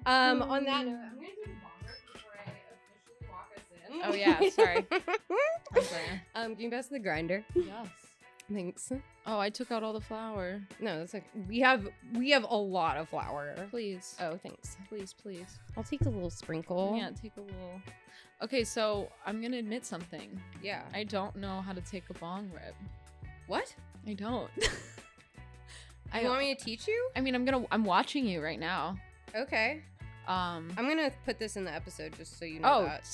On that note, I'm gonna do the bong rip before I officially walk us in. Oh yeah, sorry. I'm sorry. Can you pass the grinder? Yes. Thanks. Oh, I took out all the flour. No, that's like we have a lot of flour. Please. Oh, thanks. Please, please. I'll take a little sprinkle. Yeah, take a little. Okay, so I'm gonna admit something. Yeah. I don't know how to take a bong rip. What? I don't. You want me to teach you? I mean, I'm watching you right now. Okay. I'm gonna put this in the episode just so you know that.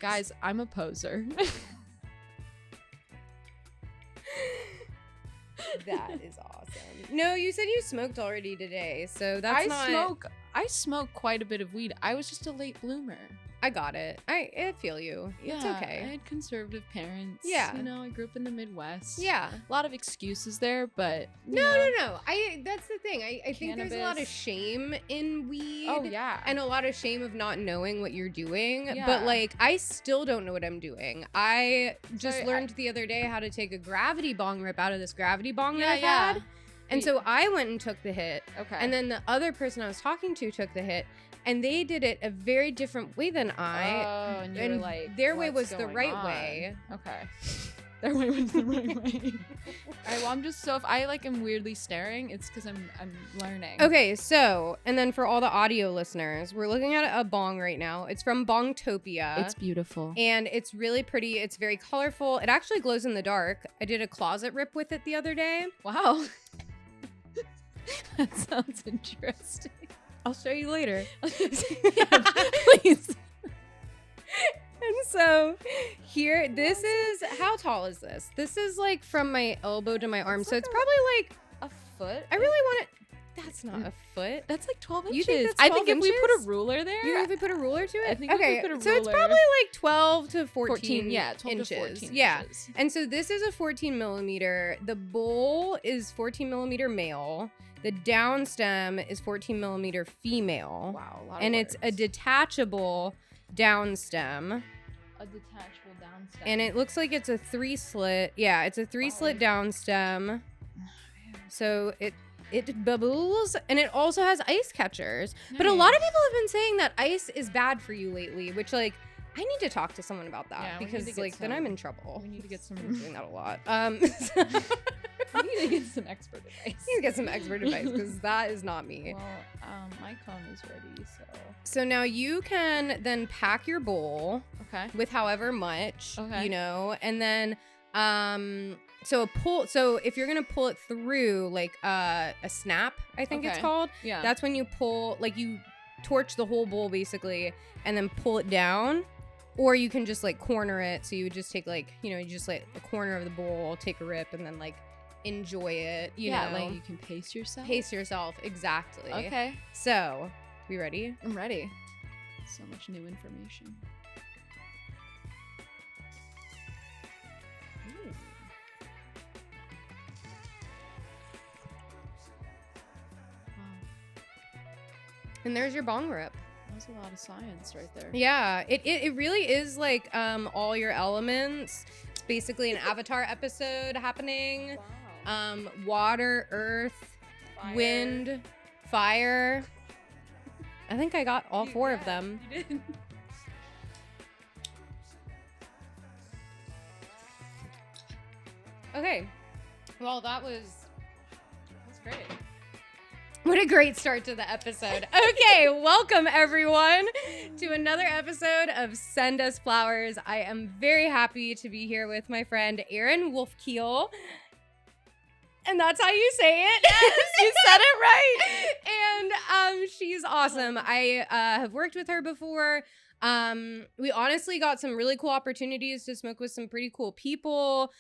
Guys, I'm a poser. That is awesome. No, you said you smoked already today, so that's I smoke quite a bit of weed. I was just a late bloomer. I got it. I feel you. Yeah, it's okay. I had conservative parents. Yeah. You know, I grew up in the Midwest. Yeah. A lot of excuses there, but No. That's the thing. I think there's a lot of shame in weed. Oh, yeah. And a lot of shame of not knowing what you're doing. Yeah. But like, I still don't know what I'm doing. I just learned the other day how to take a gravity bong rip out of this gravity bong that I've had. And so I went and took the hit. Okay. And then the other person I was talking to took the hit. And they did it a very different way than I. Oh, and you were like, their way was what's the going right on? way. Okay. Their way was the right way. Alright, well, I'm just so if I like am weirdly staring, it's because I'm learning. Okay, so and then for all the audio listeners, we're looking at a bong right now. It's from Bongtopia. It's beautiful. And it's really pretty. It's very colorful. It actually glows in the dark. I did a closet rip with it the other day. Wow. That sounds interesting. I'll show you later. Yeah, please. And so here, this is, how tall is this? This is like from my elbow to my arm. So it's probably like A foot? I really want it. That's not a foot. That's like 12 inches. You think that's I 12 think if we put a inches? ruler there. You think if we put a ruler to it? I think if we put a so it's ruler- probably like 12 to 14, yeah, 12 inches. to 14 yeah. inches. And so this is a 14 millimeter. The bowl is 14 millimeter male. The down stem is 14 millimeter female. Wow, a lot And of it's a words. detachable down stem. A detachable down stem. And it looks like it's a 3-slit. Yeah, it's a 3-slit down stem. So it bubbles, and it also has ice catchers. Nice. But a lot of people have been saying that ice is bad for you lately, which like I need to talk to someone about that because like then I'm in trouble. We need to get some. I'm doing that a lot. We need to get some expert advice. I need to get some expert advice because that is not me. Well, my cone is ready, So now you can then pack your bowl. Okay. With however much, okay. You know, and then so if you're gonna pull it through like a snap, I think it's called. Yeah. That's when you pull, like you torch the whole bowl basically and then pull it down. Or you can just like corner it. So you would just take like, you know, you just like a corner of the bowl, take a rip, and then like enjoy it. You know, like you can pace yourself. Pace yourself, exactly. Okay. So, we ready? I'm ready. So much new information. And there's your bong rip. That's a lot of science right there. Yeah, it really is like all your elements. It's basically an Avatar episode happening. Wow. Water, earth, wind, fire. I think I got all four of them. You did. Okay. Well, that's great. What a great start to the episode. Okay, welcome everyone to another episode of Send Us Flowers. I am very happy to be here with my friend Erin Wolfkiel. And that's how you say it. Yes, you said it right. And she's awesome. I have worked with her before. We honestly got some really cool opportunities to smoke with some pretty cool people.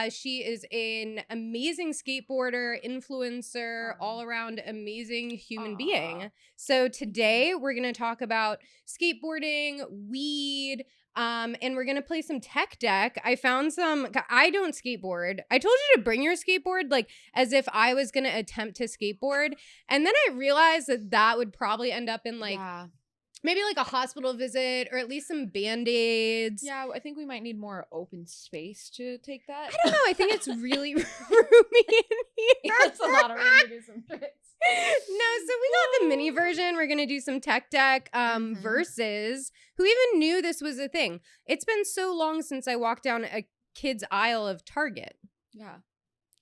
She is an amazing skateboarder, influencer, all around amazing human being. So today we're going to talk about skateboarding, weed, and we're going to play some tech deck. I found I don't skateboard. I told you to bring your skateboard, like as if I was going to attempt to skateboard. And then I realized that would probably end up in like, maybe like a hospital visit or at least some Band-Aids. Yeah, I think we might need more open space to take that. I don't know. I think it's really roomy in here. That's a lot of room to do some tricks. So we got the mini version. We're gonna do some tech deck versus who even knew this was a thing. It's been so long since I walked down a kid's aisle of Target. Yeah.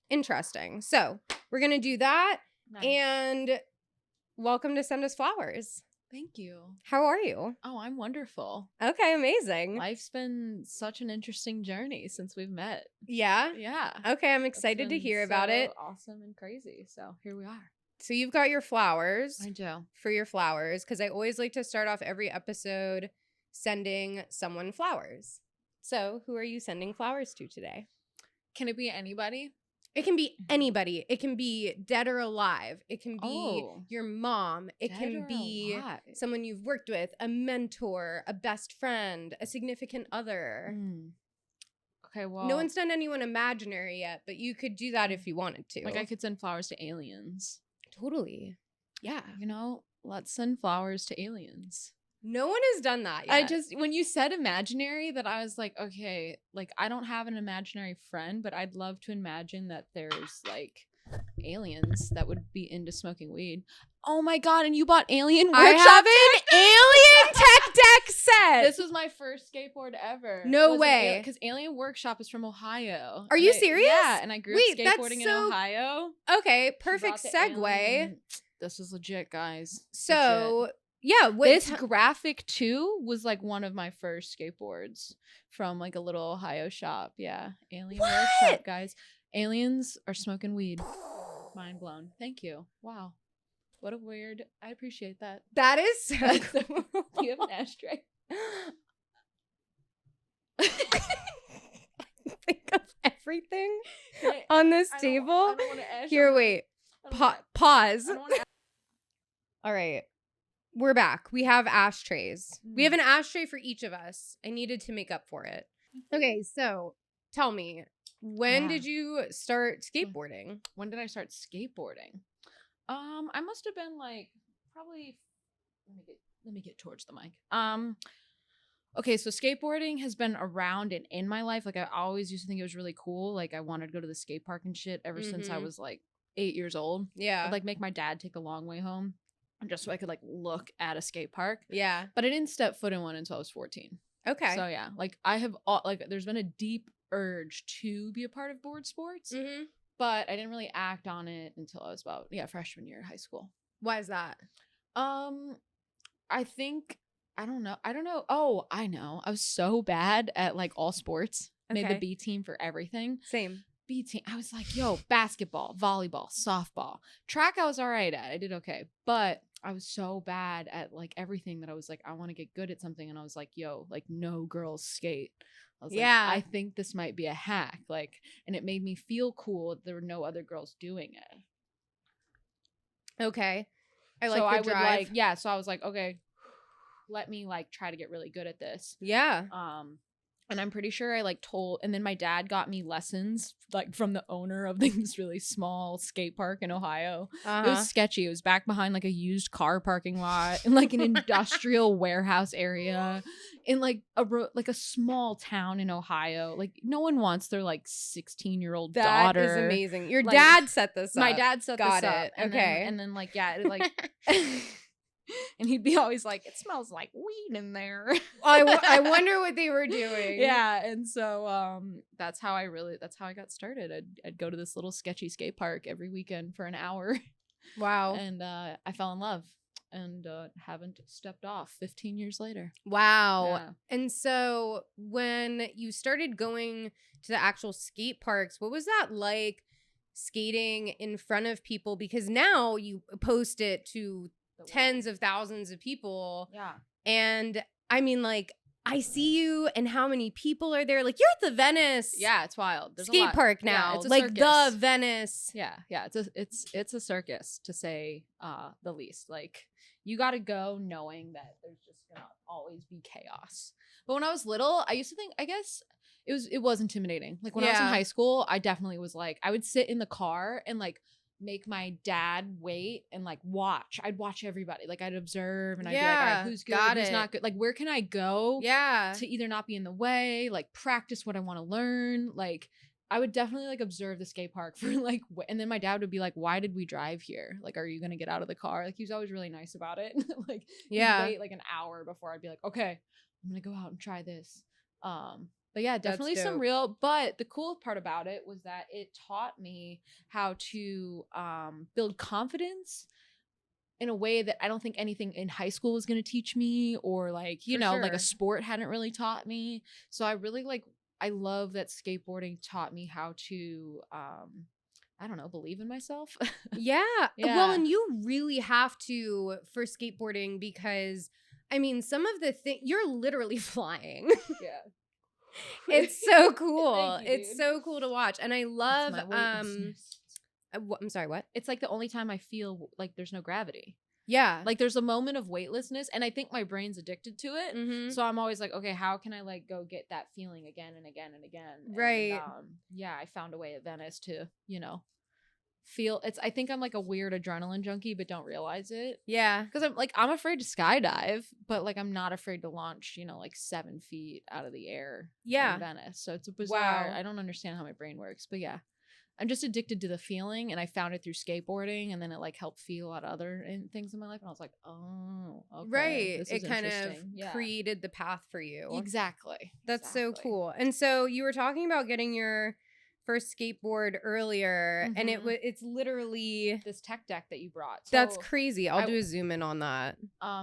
Interesting. So we're gonna do that. Nice. And welcome to Send Us Flowers. Thank you. How are you? Oh, I'm wonderful. Okay, amazing. Life's been such an interesting journey since we've met. Yeah? Yeah. Okay, I'm excited to hear about it. Awesome and crazy. So here we are. So you've got your flowers. I do. For your flowers, because I always like to start off every episode sending someone flowers. So who are you sending flowers to today? Can it be anybody? It can be anybody. It can be dead or alive. It can be your mom. It can be someone you've worked with, a mentor, a best friend, a significant other. Okay, well. No one's done anyone imaginary yet, but you could do that if you wanted to. Like I could send flowers to aliens. Totally. Yeah. You know, let's send flowers to aliens. No one has done that yet. When you said imaginary, that I was like, okay, like I don't have an imaginary friend, but I'd love to imagine that there's like aliens that would be into smoking weed. Oh my God, and you bought Alien Workshop? I have an Alien Tech Deck set. This was my first skateboard ever. No way. Because Alien Workshop is from Ohio. Are you serious? Yeah, and I grew up skateboarding in Ohio. Okay, perfect segue. This is legit, guys. So... Legit. Yeah, this graphic too was like one of my first skateboards from like a little Ohio shop. Yeah, Alien Workshop, guys. Aliens are smoking weed. Mind blown. Thank you. Wow, what a weird. I appreciate that. That is so cool. Do you have an ashtray? Think of everything on this table. I don't want to Here, wait. Pause. All right. We're back. We have ashtrays. We have an ashtray for each of us. I needed to make up for it. Okay, so tell me, when did you start skateboarding? When did I start skateboarding? I must have been like probably. Let me get towards the mic. Okay, so skateboarding has been around and in my life. Like I always used to think it was really cool. Like I wanted to go to the skate park and shit ever since I was like 8 years old. Yeah, I'd like make my dad take the long way home. Just so I could like look at a skate park. Yeah. But I didn't step foot in one until I was 14. Okay. So yeah, like I have there's been a deep urge to be a part of board sports, but I didn't really act on it until I was about freshman year of high school. Why is that? I think I don't know. Oh, I know. I was so bad at like all sports. Okay. Made the B team for everything. Same. B team. I was like, yo, basketball, volleyball, softball. Track I was all right at. I did okay. But I was so bad at like everything that I was like, I want to get good at something. And I was like, yo, like no girls skate. I was like, I think this might be a hack. Like, and it made me feel cool that there were no other girls doing it. Okay. I like the drive. So I was like, okay, let me like try to get really good at this. Yeah. And I'm pretty sure I like told, and then my dad got me lessons like from the owner of this really small skate park in Ohio. It was sketchy. It was back behind like a used car parking lot in like an industrial warehouse area in like a small town in Ohio. Like no one wants their like 16-year-old daughter. That is amazing. Your dad set this up. My dad set this up. Got it. Okay. And then like, yeah, it, like... And he'd be always like, it smells like weed in there. I wonder what they were doing. Yeah. And so that's how I got started. I'd go to this little sketchy skate park every weekend for an hour. Wow. And I fell in love and haven't stepped off 15 years later. Wow. Yeah. And so when you started going to the actual skate parks, what was that like skating in front of people? Because now you post it to tens of thousands of people. Yeah. And I mean, like, I see you and how many people are there. Like, you're at the Venice. Yeah, it's wild. There's skate park now. Yeah, it's a like circus. the Venice. Yeah. It's a circus, to say the least. Like, you got to go knowing that there's just gonna always be chaos. But when I was little, I used to think, I guess it was intimidating. Like when I was in high school, I definitely was like, I would sit in the car and like make my dad wait and like watch. I'd watch everybody. Like I'd observe and I'd be like, all right, who's good, who's not good? Like where can I go to either not be in the way, like practice what I want to learn. Like I would definitely like observe the skate park for like, and then my dad would be like, "Why did we drive here? Like, are you gonna get out of the car?" Like, he was always really nice about it. Like, Yeah. he'd wait like an hour before I'd be like, "Okay, I'm gonna go out and try this." But yeah, definitely some dope. real. But the cool part about it was that it taught me how to build confidence in a way that I don't think anything in high school was going to teach me, or like, you For know, like a sure. sport hadn't really taught me. So I really like, I love that skateboarding taught me how to, I don't know, believe in myself. Yeah. Well, Yeah. and you really have to for skateboarding because, I mean, some of the things, you're literally flying. Yeah. It's so cool. Thank you, It's dude. so cool to watch. And I It's love, my weightlessness. I'm sorry, what? It's like the only time I feel like there's no gravity. Yeah. Like there's a moment of weightlessness, and I think my brain's addicted to it. Mhm. So I'm always like, okay, how can I like go get that feeling again and again and again? Right. And, yeah, I found a way at Venice to, you know, feel it's. I think I'm like a weird adrenaline junkie, but don't realize it. Yeah. Because I'm afraid to skydive, but like I'm not afraid to launch, you know, like 7 feet out of the air. Yeah. In Venice. So it's a bizarre. Wow. I don't understand how my brain works, but yeah. I'm just addicted to the feeling, and I found it through skateboarding, and then it like helped feel a lot of other things in my life, and I was like, oh, okay, Right. this It is kind of interesting. Yeah. created the path for you. Exactly. That's so Exactly. cool. And so you were talking about getting your first skateboard earlier, and Mhm. it's literally This tech deck that you brought. that's So, crazy. I'll I- do a zoom in on that.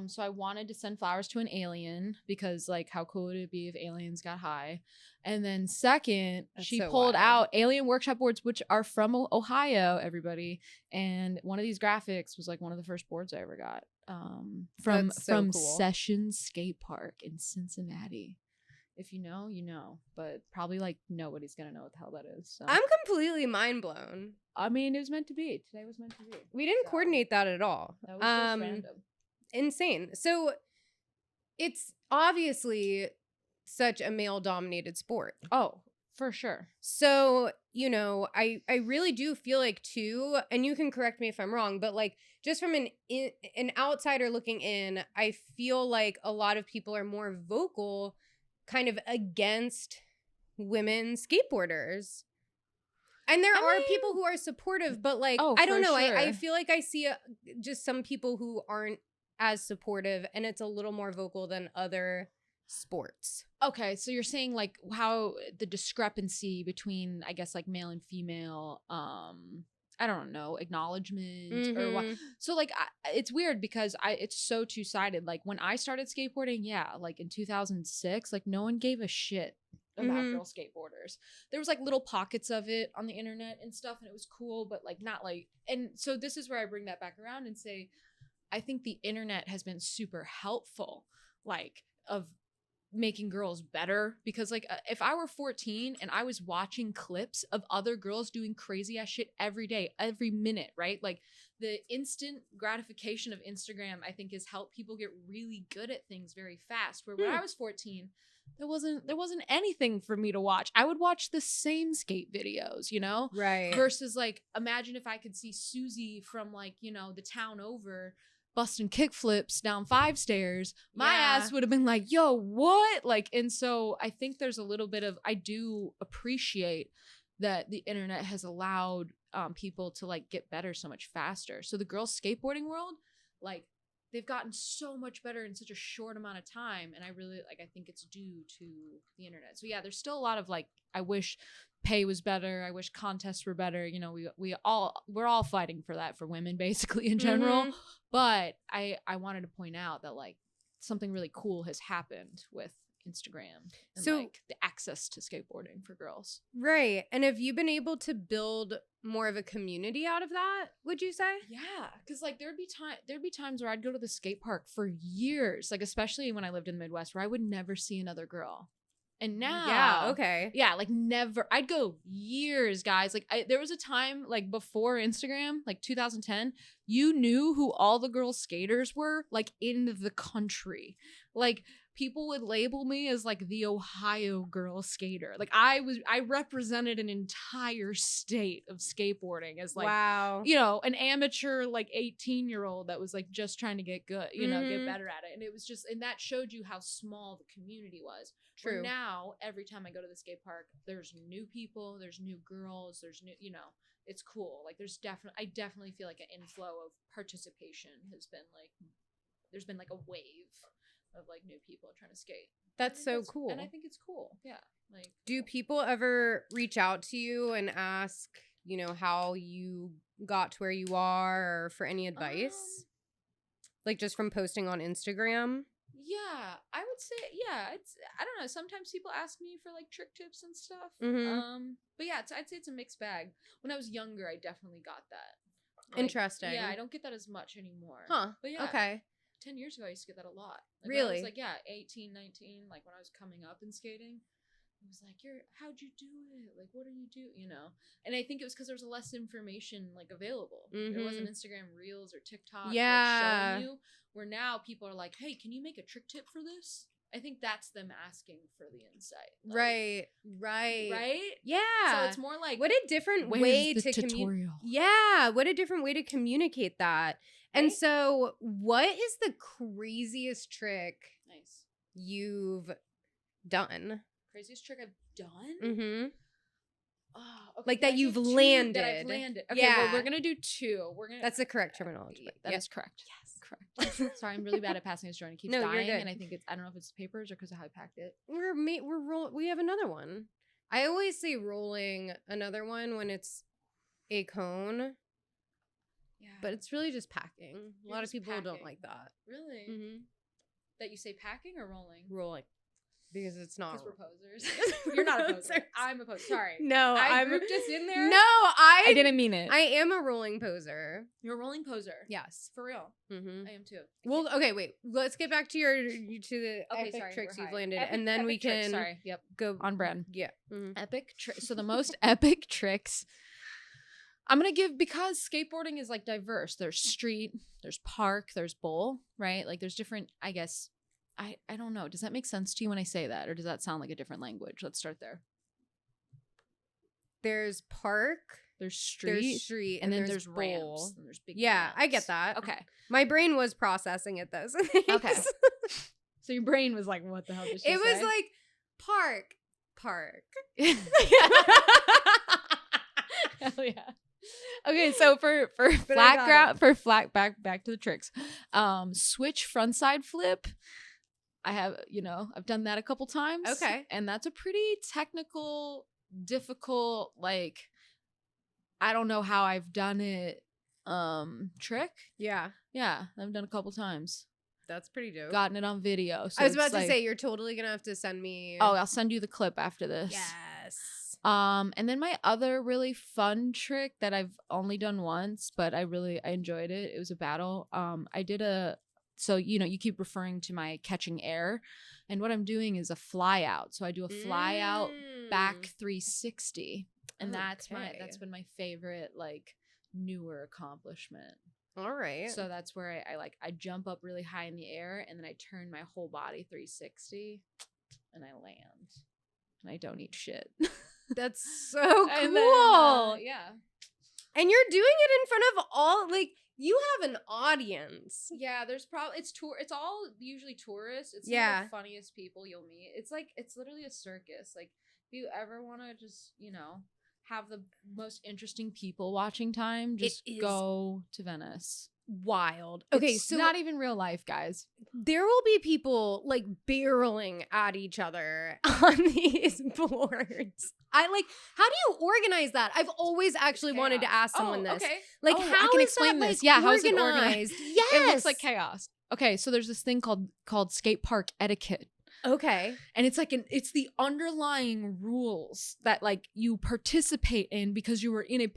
So I wanted to send flowers to an alien because like how cool would it be if aliens got high? And then second, That's she so pulled wild. out alien workshop boards, which are from Ohio, everybody. And one of these graphics was like one of the first boards I ever got. From That's so cool. Sessions Skate Park in Cincinnati. If you know, you know, but probably like nobody's gonna know what the hell that is. So I'm completely mind blown. I mean, it was meant to be. Today was meant to be. We didn't So, coordinate that at all. That was just random. Insane. So it's obviously such a male dominated sport. Oh, for sure. So, you know, I really do feel like too, and you can correct me if I'm wrong, but like just from an outsider looking in, I feel like a lot of people are more vocal kind of against women skateboarders. And there are people who are supportive, but like, Oh, I don't for know. I sure. feel like I see just some people who aren't as supportive, and it's a little more vocal than other sports. Okay, so you're saying like how the discrepancy between I guess like male and female I don't know, acknowledgement or what. Mhm. So like it's weird because it's so two-sided. Like when I started skateboarding, yeah, like in 2006, like no one gave a shit about Mhm. girl skateboarders. There was like little pockets of it on the internet and stuff, and it was cool, but like not like. And so this is where I bring that back around and say I think the internet has been super helpful, like of making girls better, because like if I were 14 and I was watching clips of other girls doing crazy ass shit every day, every minute, right? Like the instant gratification of Instagram, I think, has helped people get really good at things very fast. Where when I was 14, there wasn't anything for me to watch. I would watch the same skate videos, you know? Right. Versus like imagine if I could see Susie from like, you know, the town over busting kick flips down 5 stairs, my ass would have been like, yo, what? Like, and so I think there's a little bit of, I do appreciate that the internet has allowed people to like get better so much faster. So the girls skateboarding world, like they've gotten so much better in such a short amount of time. And I really like, I think it's due to the internet. So yeah, there's still a lot of like, I wish pay was better. I wish contests were better. You know, we're all fighting for that for women basically in general. Mhm. But I wanted to point out that like something really cool has happened with Instagram and So- like the access to skateboarding for girls. Right. And have you been able to build more of a community out of that, would you say? Yeah, because like there'd be times where I'd go to the skate park for years, like especially when I lived in the Midwest, where I would never see another girl. And now, Yeah, okay. yeah, like never. I'd go years, guys. Like there was a time like before Instagram, like 2010, you knew who all the girl skaters were, like, in the country. Like, people would label me as like the Ohio girl skater. Like, I represented an entire state of skateboarding as like, wow. you know, an amateur like 18-year-old that was like just trying to get good, you know, get better at it. And it was just, and that showed you how small the community was. True. Where now, every time I go to the skate park, there's new people, there's new girls, there's new, you know, it's cool. Like, I definitely feel like an inflow of participation has been like, there's been like a wave of like new people trying to skate. That's so cool. And I think it's cool. Yeah. Like, do people ever reach out to you and ask, you know, how you got to where you are, or for any advice? Like, just from posting on Instagram? Yeah, I would say, yeah, it's, I don't know, sometimes people ask me for like trick tips and stuff. But yeah, I'd say it's a mixed bag. When I was younger, I definitely got that. Like, interesting. Yeah, I don't get that as much anymore. Huh. But yeah. Okay. 10 years ago, I used to get that a lot. Like, really? When I was like, yeah, 18, 19, like when I was coming up in skating, it was like, how'd you do it? Like, what do you do? You know? And I think it was because there was less information like available. There wasn't Instagram Reels or TikTok like, showing you. Where now people are like, hey, can you make a trick tip for this? I think that's them asking for the insight. Like, right? Yeah. So it's more like, what a different way to tutorial? Yeah, what a different way to communicate that. And so, what is the craziest trick you've done? Craziest trick I've done? Mm-hmm. Oh, okay. Like that you've landed. That I've landed. Okay, yeah. well, we're gonna do two. That's the correct terminology. That is correct. Yes, correct. Sorry, I'm really bad at passing this joint. It keeps dying, and I think it's, I don't know if it's papers or because of how I packed it. We have another one. I always say rolling another one when it's a cone. Yeah. But it's really just packing. A lot of people don't like that. Really? Mm-hmm. That you say packing or rolling? Rolling. Because it's not. Because we're posers. You're not a poser. I'm a poser. Sorry. No, I'm just in there. No, I didn't mean it. I am a rolling poser. You're a rolling poser. Yes. For real. Mm-hmm. I am too. Well, okay, wait. Let's get back to the epic tricks you've landed, and then we can go on brand. Yeah. Mm-hmm. Epic tricks. So the most epic tricks I'm going to give, because skateboarding is like diverse. There's street, there's park, there's bowl, right? Like there's different, I guess, I don't know. Does that make sense to you when I say that? Or does that sound like a different language? Let's start there. There's park. There's street. And then there's ramps. And there's big ramps. I get that. Okay. My brain was processing it though. So okay. So your brain was like, what the hell did she say? It was like park. Hell yeah. Okay, so for flat ground, back to the tricks. Switch frontside flip. I've done that a couple times. Okay. And that's a pretty technical, difficult, like, I don't know how I've done it, trick. Yeah. Yeah, I've done a couple times. That's pretty dope. Gotten it on video. So I was about to say, you're totally gonna have to send me. Oh, I'll send you the clip after this. Yes. And then my other really fun trick that I've only done once, but I enjoyed it. It was a battle. So, you keep referring to my catching air, and what I'm doing is a fly out. So I do a fly out back 360, and that's been my favorite, like, newer accomplishment. All right. So that's where I jump up really high in the air, and then I turn my whole body 360 and I land, and I don't eat shit. That's so cool. And then, yeah. And you're doing it in front of all, like, you have an audience. Yeah, there's probably, it's all usually tourists. It's some of the funniest people you'll meet. It's literally a circus. Like, if you ever want to just, have the most interesting people watching time, just go to Venice. Wild. Okay, so not even real life, guys. There will be people like barreling at each other on these boards. How do you organize that? I've always actually wanted to ask someone this. Okay. Like, how I can is explain that, this. Like, how is it organized? Yes. It looks like chaos. Okay, so there's this thing called skate park etiquette. Okay. And it's it's the underlying rules that, like, you participate in because you were in a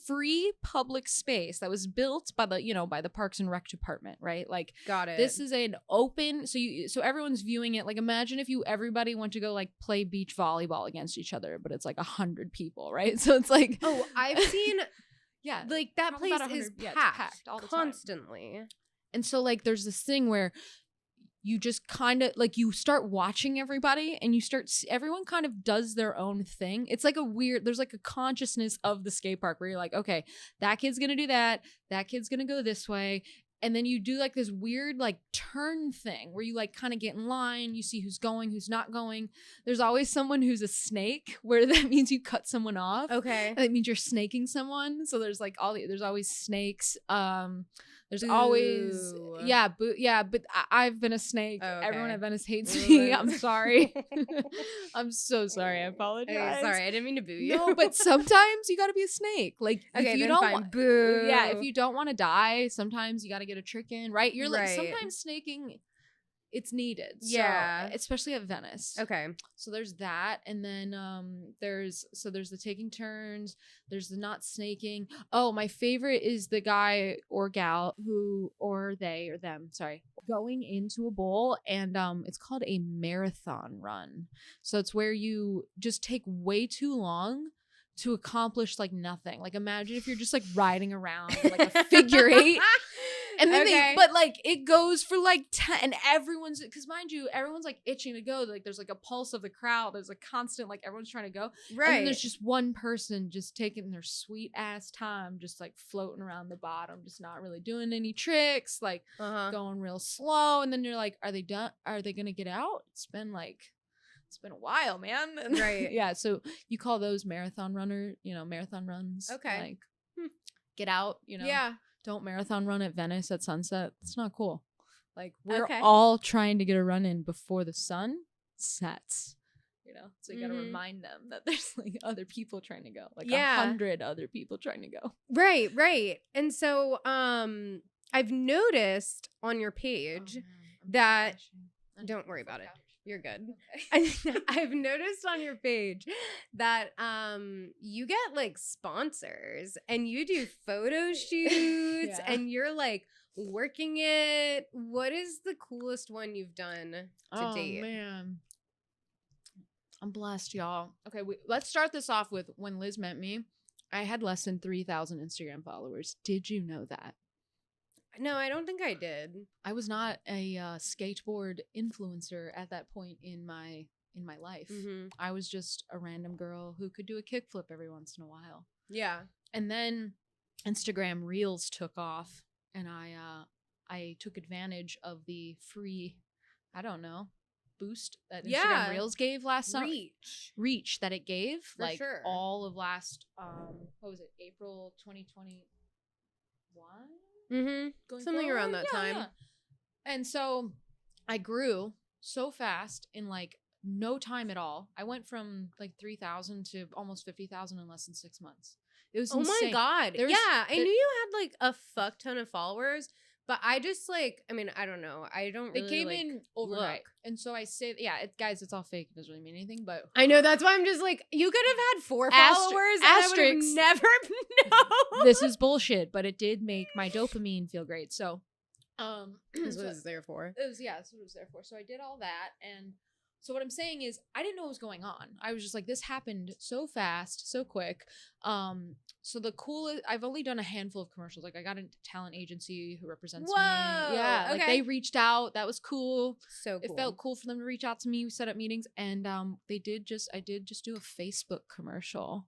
free public space that was built by the Parks and Rec department, right? Like, got it. This is an open, so everyone's viewing it. Like, imagine if everybody went to go like play beach volleyball against each other, but it's like 100 people, right? So it's like, oh, I've seen Yeah. Like that Probably place about is 100 yeah, it's packed, packed all the time. constantly. And so like there's this thing where you just kind of like you start watching everybody and you start everyone kind of does their own thing. It's like a weird, there's like a consciousness of the skate park where you're like, okay, that kid's gonna do that kid's gonna go this way. And then you do like this weird like turn thing where you like kind of get in line, you see who's going, who's not going. There's always someone who's a snake, where that means you cut someone off. Okay. And that means you're snaking someone. So there's like there's always snakes. There's Boo. always but I've been a snake. Oh, okay. Everyone at Venice hates me. I'm sorry. I'm so sorry. I apologize. Okay, sorry, I didn't mean to boo you. No, but sometimes you gotta be a snake. Like okay, if you then don't fine. want Boo. yeah, if you don't want to die, sometimes you gotta get a trick in, right? You're like Right. sometimes snaking it's needed. Yeah. So, especially at Venice. Okay. So there's that, and then there's the taking turns, there's the not snaking. Oh, my favorite is the guy or gal who or they or them, sorry, going into a bowl, and it's called a marathon run. So it's where you just take way too long to accomplish like nothing. Like imagine if you're just like riding around like a figure eight. And then but like it goes for like 10 and everyone's, because mind you, everyone's like itching to go. Like there's like a pulse of the crowd. There's a constant, like everyone's trying to go. Right. And then there's just one person just taking their sweet ass time, just like floating around the bottom, just not really doing any tricks, like going real slow. And then you're like, are they done? Are they going to get out? It's been a while, man. Right. Yeah. So you call those marathon runs. Okay. Like get out, Yeah. Don't marathon run at Venice at sunset. It's not cool. Like we're Okay. all trying to get a run in before the sun sets. So you got to remind them that there's like other people trying to go, like 100 other people trying to go. Right. And so I've noticed on your page that don't worry about it. You're good. Okay. I've noticed on your page that you get like sponsors and you do photo shoots and you're like working it. What is the coolest one you've done to date? Oh man. I'm blessed, y'all. Okay, let's start this off with when Liz met me. I had less than 3,000 Instagram followers. Did you know that? No, I don't think I did. I was not a skateboard influencer at that point in my life. Mm-hmm. I was just a random girl who could do a kickflip every once in a while. Yeah. And then Instagram Reels took off, and I took advantage of the free, boost that Instagram Reels gave last summer. Reach that it gave. For like sure. All of last April 2021? Mm-hmm. Something around that time. Yeah. And so I grew so fast in like no time at all. I went from like 3,000 to almost 50,000 in less than 6 months. It was insane. My God. I knew you had like a fuck ton of followers, but I just like, I don't know. I don't really They came like, in overnight. look. And so I say, guys, it's all fake. It doesn't really mean anything, but. I know. That's why I'm just like, you could have had 4 followers and I would have never known. This is bullshit, but it did make my dopamine feel great. So, that's what it's there for. That's what it was there for. So I did all that. And so what I'm saying is I didn't know what was going on. I was just like, this happened so fast, so quick. So the coolest, I've only done a handful of commercials. Like I got a talent agency who represents me. Yeah. Okay. Like they reached out. That was cool. So cool. It felt cool for them to reach out to me. We set up meetings, and I did just do a Facebook commercial,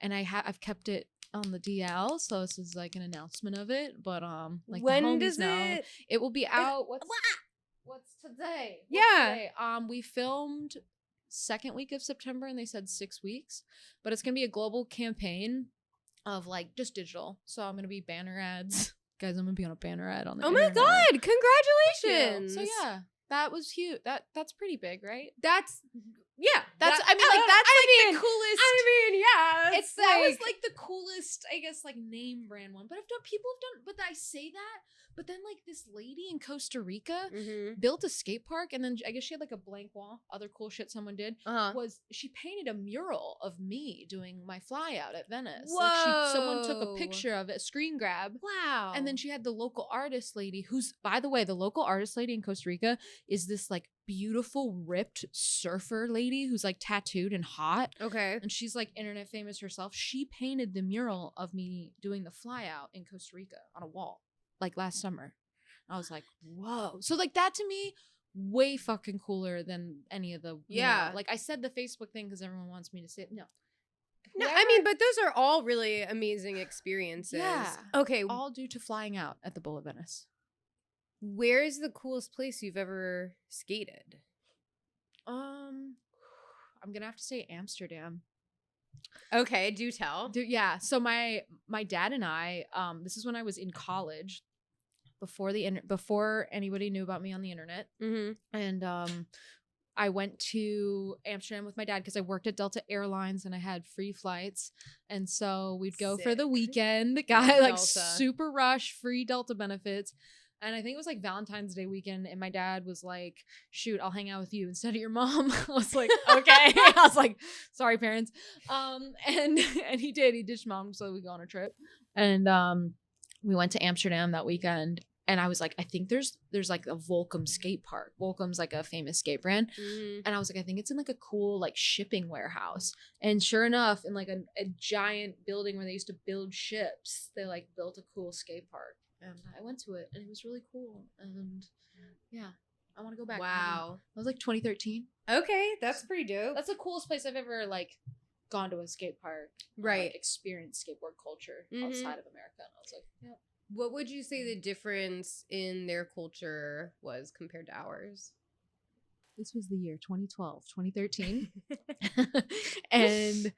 and I've kept it on the DL. So this is like an announcement of it. But like when the homies does know, it will be out. What's today? We filmed second week of September, and they said 6 weeks, but it's gonna be a global campaign of like just digital. So I'm gonna be banner ads, guys. I'm gonna be on a banner ad on the internet. My God, congratulations! So yeah, that was huge. That's pretty big, right? That's the coolest. That was like the coolest, I guess, like name brand one. But people have done. But I say that, But then like this lady in Costa Rica Mm-hmm. built a skate park, and then I guess she had like a blank wall. Other cool shit someone did was she painted a mural of me doing my fly out at Venice. Whoa. Like someone took a picture of it, a screen grab. Wow. And then she had the local artist lady, who's, by the way, the local artist lady in Costa Rica is this like beautiful ripped surfer lady who's like tattooed and hot. Okay. And she's like internet famous herself. She painted the mural of me doing the fly out in Costa Rica on a wall like last summer. I was like, whoa. So like that to me, way fucking cooler than any of the, Yeah. like I said the Facebook thing because everyone wants me to say it. No. No, I mean, but those are all really amazing experiences. Yeah. Okay. All due to flying out at the Bull of Venice. Where is the coolest place you've ever skated? I'm gonna have to say Amsterdam. Okay, do tell. Yeah. So my dad and I, this is when I was in college, before anybody knew about me on the internet, and I went to Amsterdam with my dad because I worked at Delta Airlines and I had free flights, and so we'd go for the weekend. The guy like super rush, free Delta benefits. And I think it was like Valentine's Day weekend, and my dad was like, shoot, I'll hang out with you instead of your mom. I was like, okay. I was like, sorry, parents. And he ditched mom, so we go on a trip. And we went to Amsterdam that weekend, and I was like, I think there's like a Volcom skate park. Volcom's like a famous skate brand. And I was like, I think it's in like a cool like shipping warehouse. And sure enough, in like a giant building where they used to build ships, they like built a cool skate park. And I went to it, and it was really cool. And yeah, I want to go back. Wow. That was like 2013. Okay, that's pretty dope. That's the coolest place I've ever like gone to a skate park. Right. Like, experienced skateboard culture outside of America. And I was like, yeah. What would you say the difference in their culture was compared to ours? This was the year 2012, 2013. And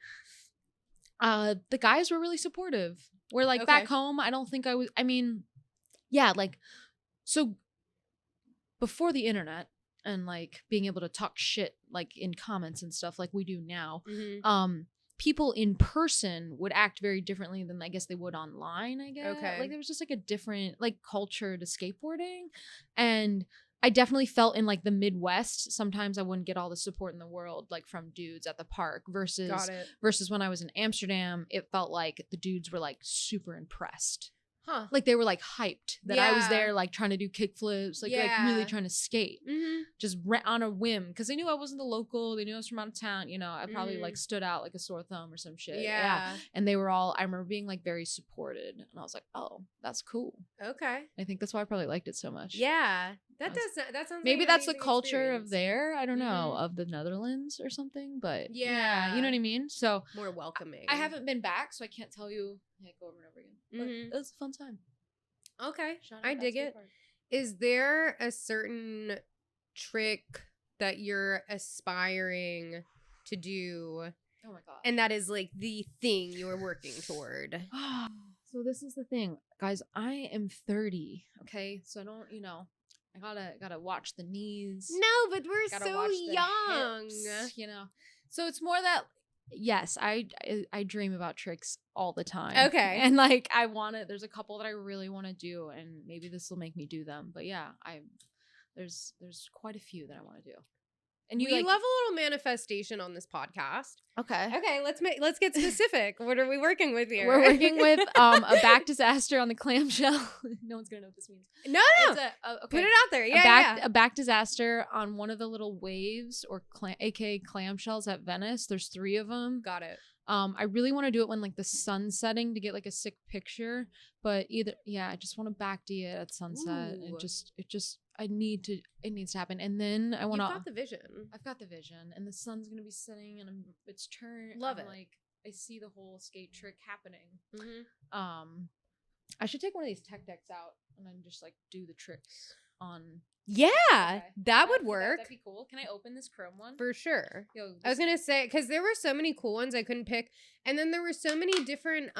the guys were really supportive. Where like back home, I don't think I mean, yeah, like, so before the internet and like being able to talk shit like in comments and stuff like we do now, people in person would act very differently than I guess they would online, I guess. Okay. Like there was just like a different like culture to skateboarding. And I definitely felt in like the Midwest, sometimes I wouldn't get all the support in the world like from dudes at the park versus when I was in Amsterdam, it felt like the dudes were like super impressed. Huh. Like they were like hyped that I was there like trying to do kickflips, like really trying to skate. Just on a whim because they knew I wasn't the local, they knew I was from out of town, you know. I probably like stood out like a sore thumb or some shit. Yeah. And they were all, I remember being like very supported, and I was like, oh, that's cool. Okay. I think that's why I probably liked it so much. Yeah. That sounds maybe like that's the culture of there, I don't know, of the Netherlands or something, but yeah, you know what I mean? So more welcoming. I haven't been back, so I can't tell you like over and over again. But it was a fun time. Okay. I dig it. Is there a certain trick that you're aspiring to do? Oh my god. And that is like the thing you're working toward. So this is the thing, guys. I am 30. Okay, so I don't, you know, I gotta watch the knees. No, but we're so young. Hips, you know. So it's more that yes, I dream about tricks all the time. Okay. And like I want to, there's a couple that I really want to do, and maybe this will make me do them. But yeah, there's quite a few that I want to do. And we love a little manifestation on this podcast. Okay. Okay, let's get specific. What are we working with here? We're working with a back disaster on the clamshell. No one's gonna know what this means. No. Okay. Put it out there. A back disaster on one of the little waves or aka clamshells at Venice. There's 3 of them. Got it. I really want to do it when like the sun's setting to get like a sick picture. But I just want to back D it at sunset. Ooh. It needs to happen. And then I want to. You've got the vision. I've got the vision, and the sun's gonna be setting, and it's turned. Love it. Like I see the whole skate trick happening. I should take one of these tech decks out and then just like do the tricks on. Yeah, that would work. That'd be cool. Can I open this chrome one? For sure. I was gonna say, because there were so many cool ones I couldn't pick, and then there were so many different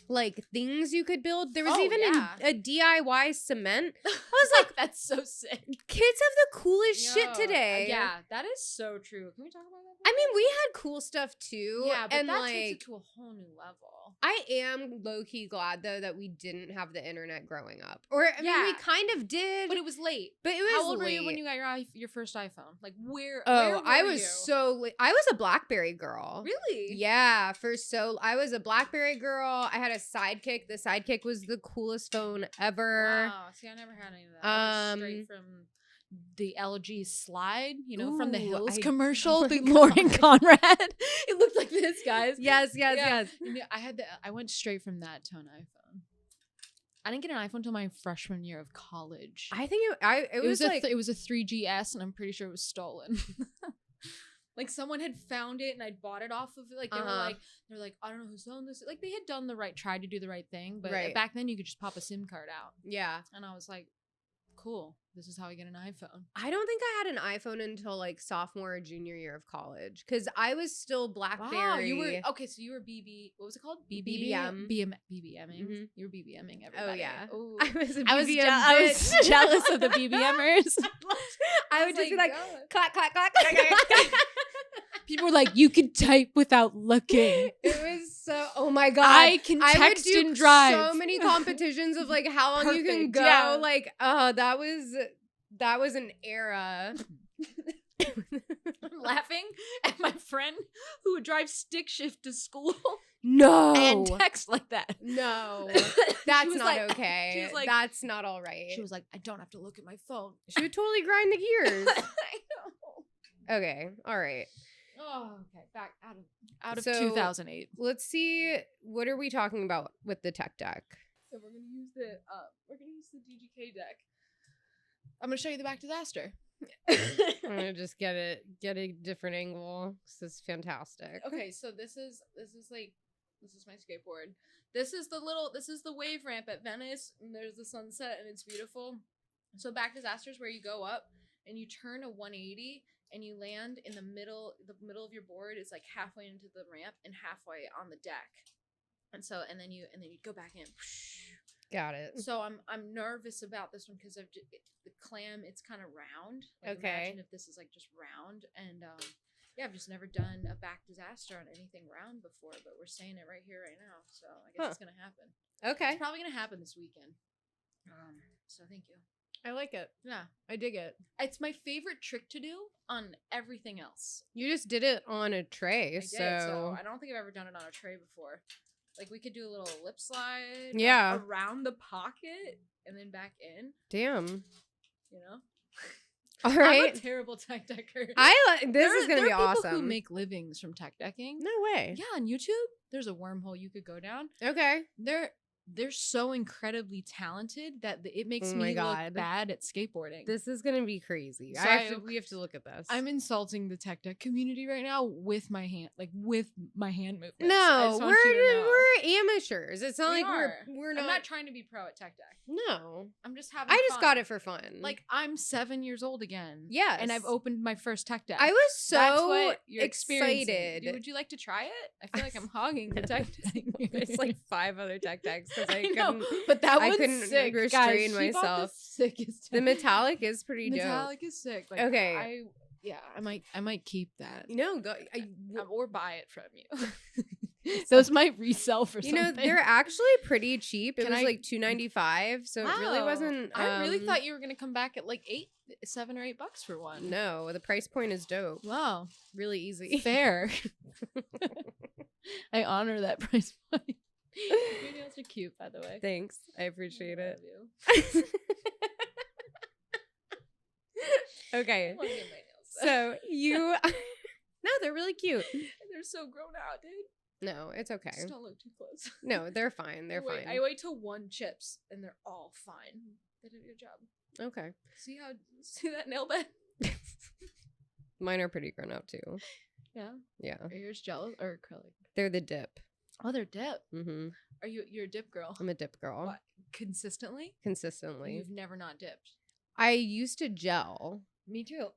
like things you could build. There was even a DIY cement. I was like, that's so sick. Kids have the coolest shit today. Yeah, that is so true. Can we talk about that I mean, we had cool stuff too. Yeah, but and that like, takes it to a whole new level. I am low-key glad though that we didn't have the internet growing up. Or I mean, we Yeah. kind of did, But it was late. but it was How old were late. you when you got your first iPhone? Like where Oh, I were was you? so late. I was a BlackBerry girl. Really? Yeah, I was a BlackBerry girl. I had a Sidekick. The Sidekick was the coolest phone ever. Wow. See, I never had any of that. I went straight from the LG slide, from the Ooh, Hills I- commercial, oh my the Lauren God. Conrad. It looked like this, guys. Yes. Yeah. And I went straight from that to an iPhone. I didn't get an iPhone until my freshman year of college. I think it was like it was a 3GS, and I'm pretty sure it was stolen. Like someone had found it, and I'd bought it off of it. Like they were like, I don't know who's selling this. Like they had tried to do the right thing, but Right. back then you could just pop a SIM card out. yeah. And I was like, cool. This is how I get an iPhone. I don't think I had an iPhone until like sophomore or junior year of college because I was still BlackBerry. Wow, you were okay. So you were BB. What was it called? BBM. BBMing. Mhm. You were BBMing Oh everybody. yeah. Ooh. I was a I was, BBM I was bitch. jealous of the BBMers. I would just be like, God. clack, clack, clack, clack, clack, clack. People were like, you could type without looking. It was so, oh my God. I can I would text do and drive. so many competitions of like how long you can Perfect, go. yeah. Like, that was an era. I'm laughing at my friend who would drive stick shift to school No. and text like that. No. She That's was not like- okay. she was like- That's not all right. She was like, I don't have to look at my phone. She would totally grind the gears. I know. Okay. All right. Oh, okay. Back out of So- 2008. Let's see. What are we talking about with the tech deck? So we're gonna use the DGK deck. I'm gonna show you the back disaster. I'm gonna just get a different angle. This is fantastic. Okay, so this is my skateboard. This is the wave ramp at Venice, and there's the sunset, and it's beautiful. So back disaster is where you go up and you turn a 180 and you land in the middle of your board is like halfway into the ramp and halfway on the deck. And then you go back in. Got it. So I'm nervous about this one because of the clam. It's kind of round. Like, Okay. Imagine if this is like just round, and yeah, I've just never done a back disaster on anything round before. But we're saying it right here, right now. So I guess it's gonna happen. Okay. It's probably gonna happen this weekend. So thank you. I like it. Yeah, I dig it. it's my favorite trick to do on everything else. You just did it on a tray, I did, so I don't think I've ever done it on a tray before. Like we could do a little lip slide, Yeah. around the pocket and then back in. damn. You know. All I'm a right. terrible tech decker. This is gonna be there are people awesome. who make livings from tech decking. No way. Yeah, on YouTube, there's a wormhole you could go down. Okay. They're so incredibly talented that it makes Oh my me God. look bad at skateboarding. This is gonna be crazy. So we have to look at this. I'm insulting the tech deck community right now with my hand, movements. I no, just want you to know. we're amateurs. It's not We like are. we're I'm not. not trying to be pro at tech deck. No, I'm just having. I just fun. got it for fun. Like I'm 7 years old again. yes, and I've opened my first tech deck. I was so That's what you're experiencing. excited. Would you like to try it? I feel like I'm hogging the tech deck. There's like 5 other tech decks because I know, couldn't. but that I one's couldn't sick. restrain Guys, she bought myself. The sickest. The metallic is pretty metallic is sick. Like, Okay. I might keep that. dope. No, go. Or buy it from you. Those might resell for You something. know, they're actually pretty cheap. It Can was I- like $2.95, so it really Wow. wasn't. I really thought you were gonna come back at like $7 or $8 for one. No, the price point is dope. Wow. Really easy. Fair. I honor that price point. Your nails are cute, by the way. Thanks, I appreciate it. Love you. Okay, I wanna get my nails so you. No, they're really cute. they're so grown out, dude. No, it's okay. Just don't look too close. No, they're fine. They're fine. I wait till one chips and they're all fine. They did a good job. Okay. See that nail bed? Mine are pretty grown out too. Yeah. Yeah. Are yours gel or acrylic? They're the dip. Oh, they're dip. Mm-hmm. You're a dip girl? I'm a dip girl. What? Consistently? Consistently. You've never not dipped. I used to gel, Me too.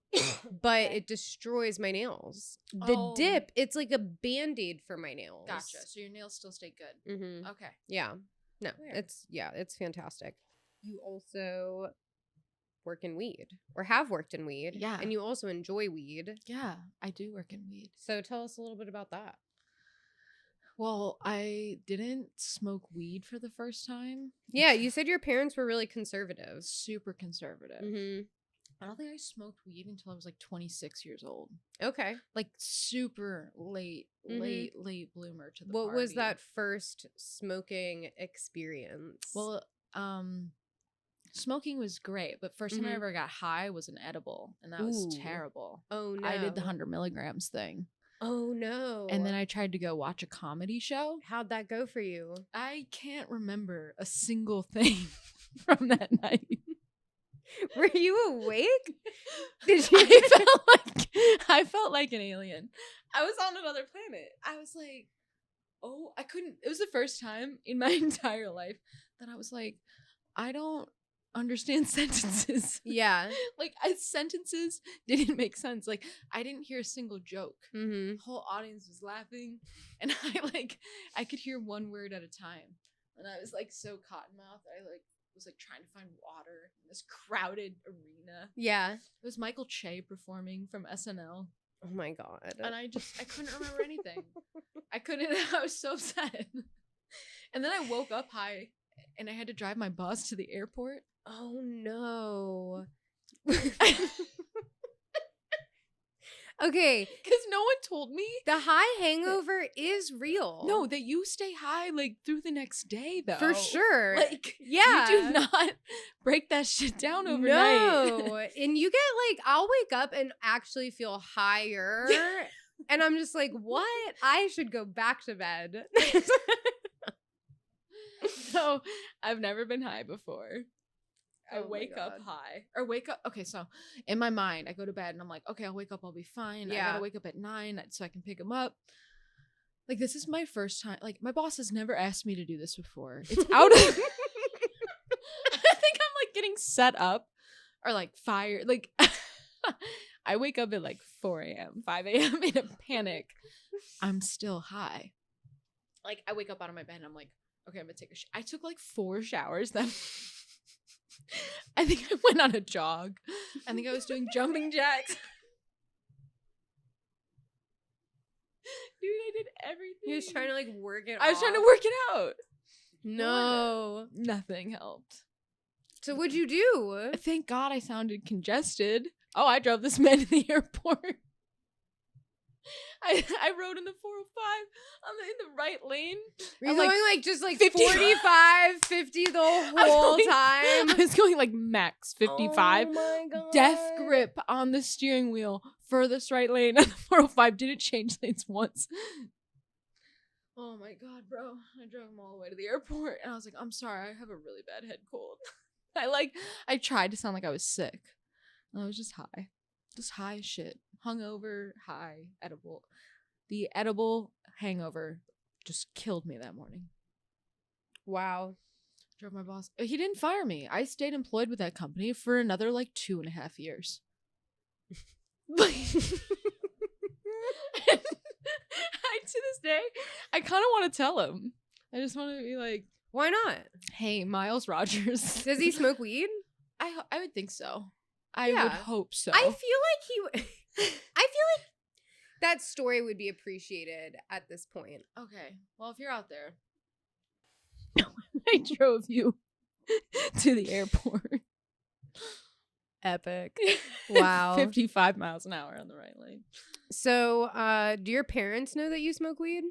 but Okay. it destroys my nails. The Oh. dip, it's like a band-aid for my nails. Gotcha. So your nails still stay good. Mm-hmm. Okay. Yeah. No, Weird. it's fantastic. You also work in weed or have worked in weed. Yeah. And you also enjoy weed. Yeah, I do work in weed. So tell us a little bit about that. Well, I didn't smoke weed for the first time. Yeah, you said your parents were really conservative. Super conservative. Mm-hmm. I don't think I smoked weed until I was like 26 years old. Okay. Like super late bloomer to the What was party. that first smoking experience? Well, smoking was great, but first time I ever got high was an edible, and that was terrible. Oh no. I did the 100 milligrams thing. Oh no. And then I tried to go watch a comedy show. How'd that go for you? I can't remember a single thing from that night. Were you awake? Did you? I felt like an alien. I was on another planet. I was like, oh, I couldn't. It was the first time in my entire life that I was like, I don't understand sentences. Yeah. Like, sentences didn't make sense. Like, I didn't hear a single joke. Mm-hmm. The whole audience was laughing, and I could hear one word at a time. And I was like so cottonmouthed. I was like trying to find water in this crowded arena. Yeah. It was Michael Che performing from SNL. Oh my god. And I couldn't remember anything. I was so upset. And then I woke up high and I had to drive my bus to the airport. Oh no. Okay. Because no one told me. The high hangover is real. No, that you stay high like through the next day though. For sure. Like, yeah. You do not break that shit down overnight. No. And you get like, I'll wake up and actually feel higher. And I'm just like, what? I should go back to bed. So I've never been high before. I Oh my wake up God. high. Or wake up. Okay, so in my mind, I go to bed and I'm like, okay, I'll wake up. I'll be fine. Yeah. I gotta wake up at 9 so I can pick him up. Like, this is my first time. Like, my boss has never asked me to do this before. It's out of... I think I'm, like, getting set up or, like, fired. Like, I wake up at, like, 4 a.m., 5 a.m. in a panic. I'm still high. Like, I wake up out of my bed and I'm like, okay, I'm gonna take a I took, like, 4 showers then. I think I went on a jog. I think I was doing jumping jacks. Dude, I did everything. He was trying to like work it I was trying to work it out. No. Nothing helped. So what'd you do? Thank God I sounded congested. Oh, I drove this man to the airport. I rode in the 405 in the right lane. Were you going like just like 55. 45, 50 the whole time? I was going like max 55. Oh my God. Death grip on the steering wheel. Furthest right lane on the 405. Didn't change lanes once. Oh my God, bro. I drove him all the way to the airport. And I was like, I'm sorry. I have a really bad head cold. I tried to sound like I was sick. And I was just high. Just high as shit. Hungover, high, edible. The edible hangover just killed me that morning. Wow. Drove my boss. He didn't fire me. I stayed employed with that company for another like 2.5 years. To this day, I kind of want to tell him. I just want to be like, why not? Hey, Miles Rogers. Does he smoke weed? I would think so. I would hope so. I feel like I feel like that story would be appreciated at this point. Okay. Well, if you're out there, I drove you to the airport. Epic. Wow. 55 miles an hour on the right lane. So, do your parents know that you smoke weed?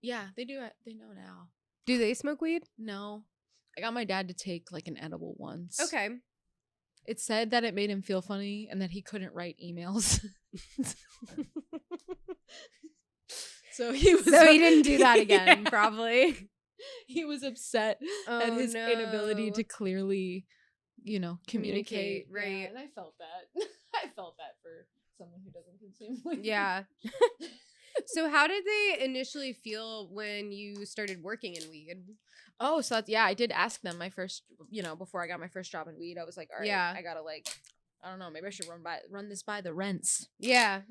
Yeah, they do. They know now. Do they smoke weed? No. I got my dad to take like an edible once. Okay. It said that it made him feel funny and that he couldn't write emails. So he didn't do that again, probably. He was upset at his inability to clearly, communicate. Right. Yeah, and I felt that. I felt that for someone who doesn't consume weed. Yeah. So how did they initially feel when you started working in weed? Oh, so I did ask them my first, before I got my first job in weed. I was like, all right, yeah. I gotta I don't know, maybe I should run this by the rents. Yeah.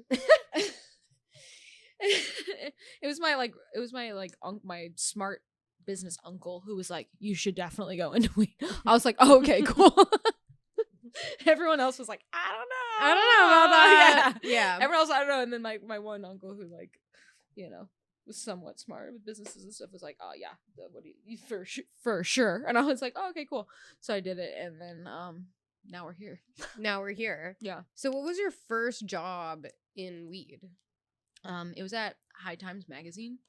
It was my smart business uncle who was like, you should definitely go into weed. I was like, oh, okay, cool. Everyone else was like, I don't know. I don't know about that. Yeah. Everyone else, I don't know. And then my one uncle who like, you know, was somewhat smart with businesses and stuff was like, oh yeah, what do you for sure. And I was like, oh, okay, cool. So I did it, and then now we're here. Now we're here. Yeah. So what was your first job in weed? It was at High Times magazine.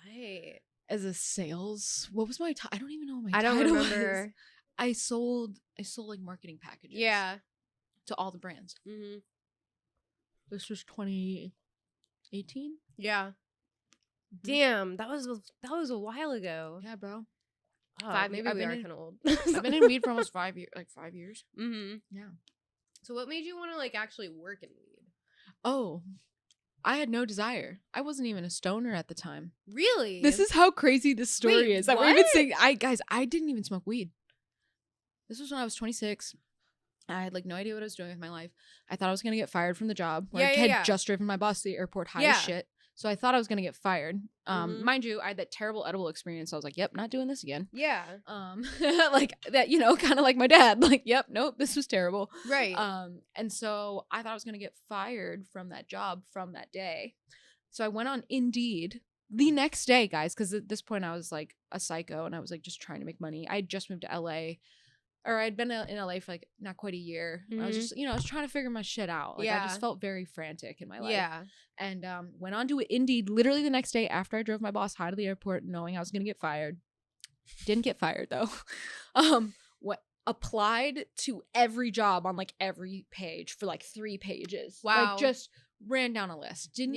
Right. As a sales, what was my I don't even know what my I don't title remember. was. I sold like marketing packages. Yeah. To all the brands. Mm-hmm. This was 2018. Yeah. Mm-hmm. Damn, that was a while ago. Yeah, bro. Oh, maybe we are kind of old. I've been in weed for almost 5 years. Like 5 years. Mm-hmm. Yeah. So what made you want to like actually work in weed? Oh, I had no desire. I wasn't even a stoner at the time. Really? This is how crazy this story is. That we're even what? saying, I didn't even smoke weed. This was when I was 26. I had like no idea what I was doing with my life. I thought I was gonna get fired from the job. Where I had just driven my boss to the airport high as shit. So I thought I was gonna get fired. Mind you, I had that terrible edible experience. So I was like, yep, not doing this again. Yeah. Like that, you know, kind of like my dad. Like, yep, nope, this was terrible. Right. And so I thought I was gonna get fired from that job from that day. So I went on Indeed the next day, guys, because at this point I was like a psycho and I was like just trying to make money. I had just moved to LA. Or I'd been in LA for like not quite a year. I was just, you know, I was trying to figure my shit out. Like I just felt very frantic in my life. Yeah. And went on to Indeed literally the next day after I drove my boss high to the airport knowing I was going to get fired. Didn't get fired though. Applied to every job on like every page for like 3 pages. Wow. Like just ran down a list. Didn't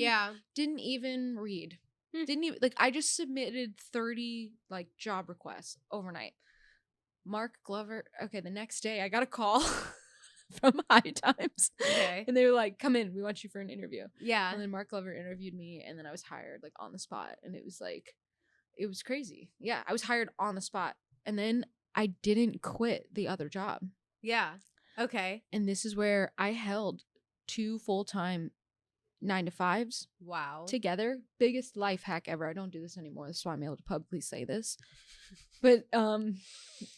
even read. Didn't even, like I just submitted 30 like job requests overnight. Mark Glover. Okay, the next day I got a call from High Times. Okay. And they were like, come in, we want you for an interview. Yeah. And then Mark Glover interviewed me and then I was hired like on the spot. And it was like, it was crazy. Yeah, I was hired on the spot. And then I didn't quit the other job. Yeah. Okay. And this is where I held 2 full-time 9-to-5s. Wow. Together. Biggest life hack ever. I don't do this anymore. That's why I'm able to publicly say this. But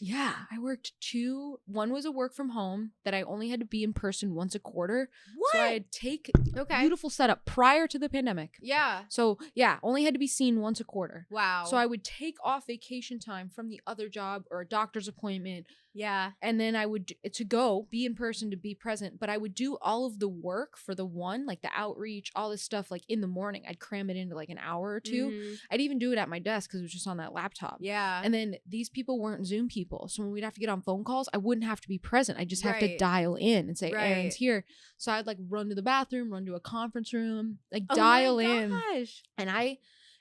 yeah, I worked 2. One was a work from home that I only had to be in person once a quarter. What? So I'd take beautiful setup prior to the pandemic. Yeah. So yeah, only had to be seen once a quarter. Wow. So I would take off vacation time from the other job or a doctor's appointment. Yeah. And then I would to go be in person to be present, but I would do all of the work for the one, like the outreach, all this stuff like in the morning. I'd cram it into like an hour or 2. I'd even do it at my desk because it was just on that laptop. Yeah. And then these people weren't Zoom people. So when we'd have to get on phone calls, I wouldn't have to be present. I just have to dial in and say, Erin's here. So I'd like run to the bathroom, run to a conference room, like dial in.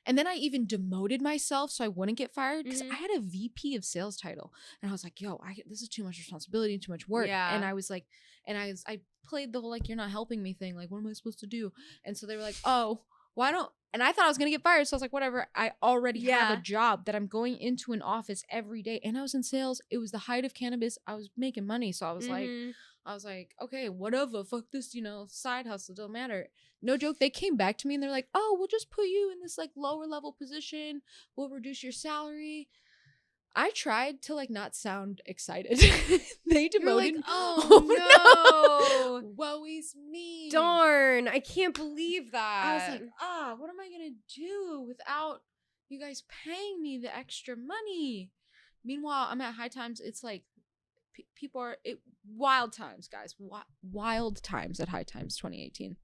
And then I even demoted myself so I wouldn't get fired because I had a VP of sales title. And I was like, yo, this is too much responsibility, too much work. Yeah. And I was like, I played the whole like, you're not helping me thing. Like, what am I supposed to do? And so they were like, oh, why don't, and I thought I was going to get fired. So I was like, whatever. I already have a job that I'm going into an office every day. And I was in sales. It was the height of cannabis. I was making money. So I was like, okay, whatever. Fuck this, you know, side hustle. Don't matter. No joke. They came back to me and they're like, oh, we'll just put you in this like lower level position. We'll reduce your salary. I tried to like not sound excited. They demoted. Like, oh no. Woe is me. Darn. I can't believe that. I was like, what am I going to do without you guys paying me the extra money? Meanwhile, I'm at High Times. It's like people are wild times, guys. Wild times at High Times 2018.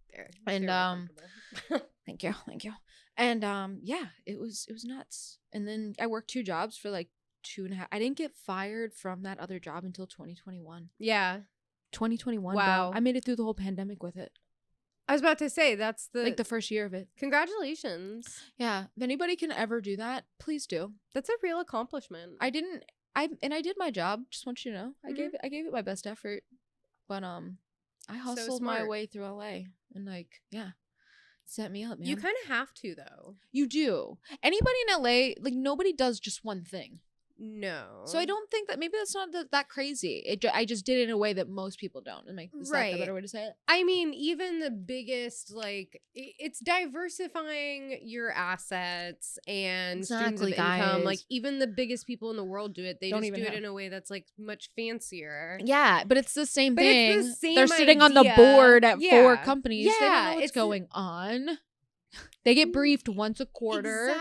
And thank you. And yeah, it was nuts. And then I worked 2 jobs for like 2.5. I didn't get fired from that other job until 2021. Yeah. 2021. Wow. Bro. I made it through the whole pandemic with it. I was about to say that's the first year of it. Congratulations. Yeah. If anybody can ever do that, please do. That's a real accomplishment. I did my job. Just want you to know. I gave it my best effort. But I hustled my way through LA and like, yeah. Set me up, man. You kind of have to though. You do. Anybody in LA, like nobody does just one thing. No. So I don't think that maybe that's not that crazy. I just did it in a way that most people don't. And like, is that the better way to say it? I mean, even the biggest, like, it's diversifying your assets and streams of income. Like, even the biggest people in the world do it. They just do it in a way that's like much fancier. Yeah, but it's the same thing. It's the same They're sitting on the board at 4 companies. Yeah, they don't know what's going on. They get briefed once a quarter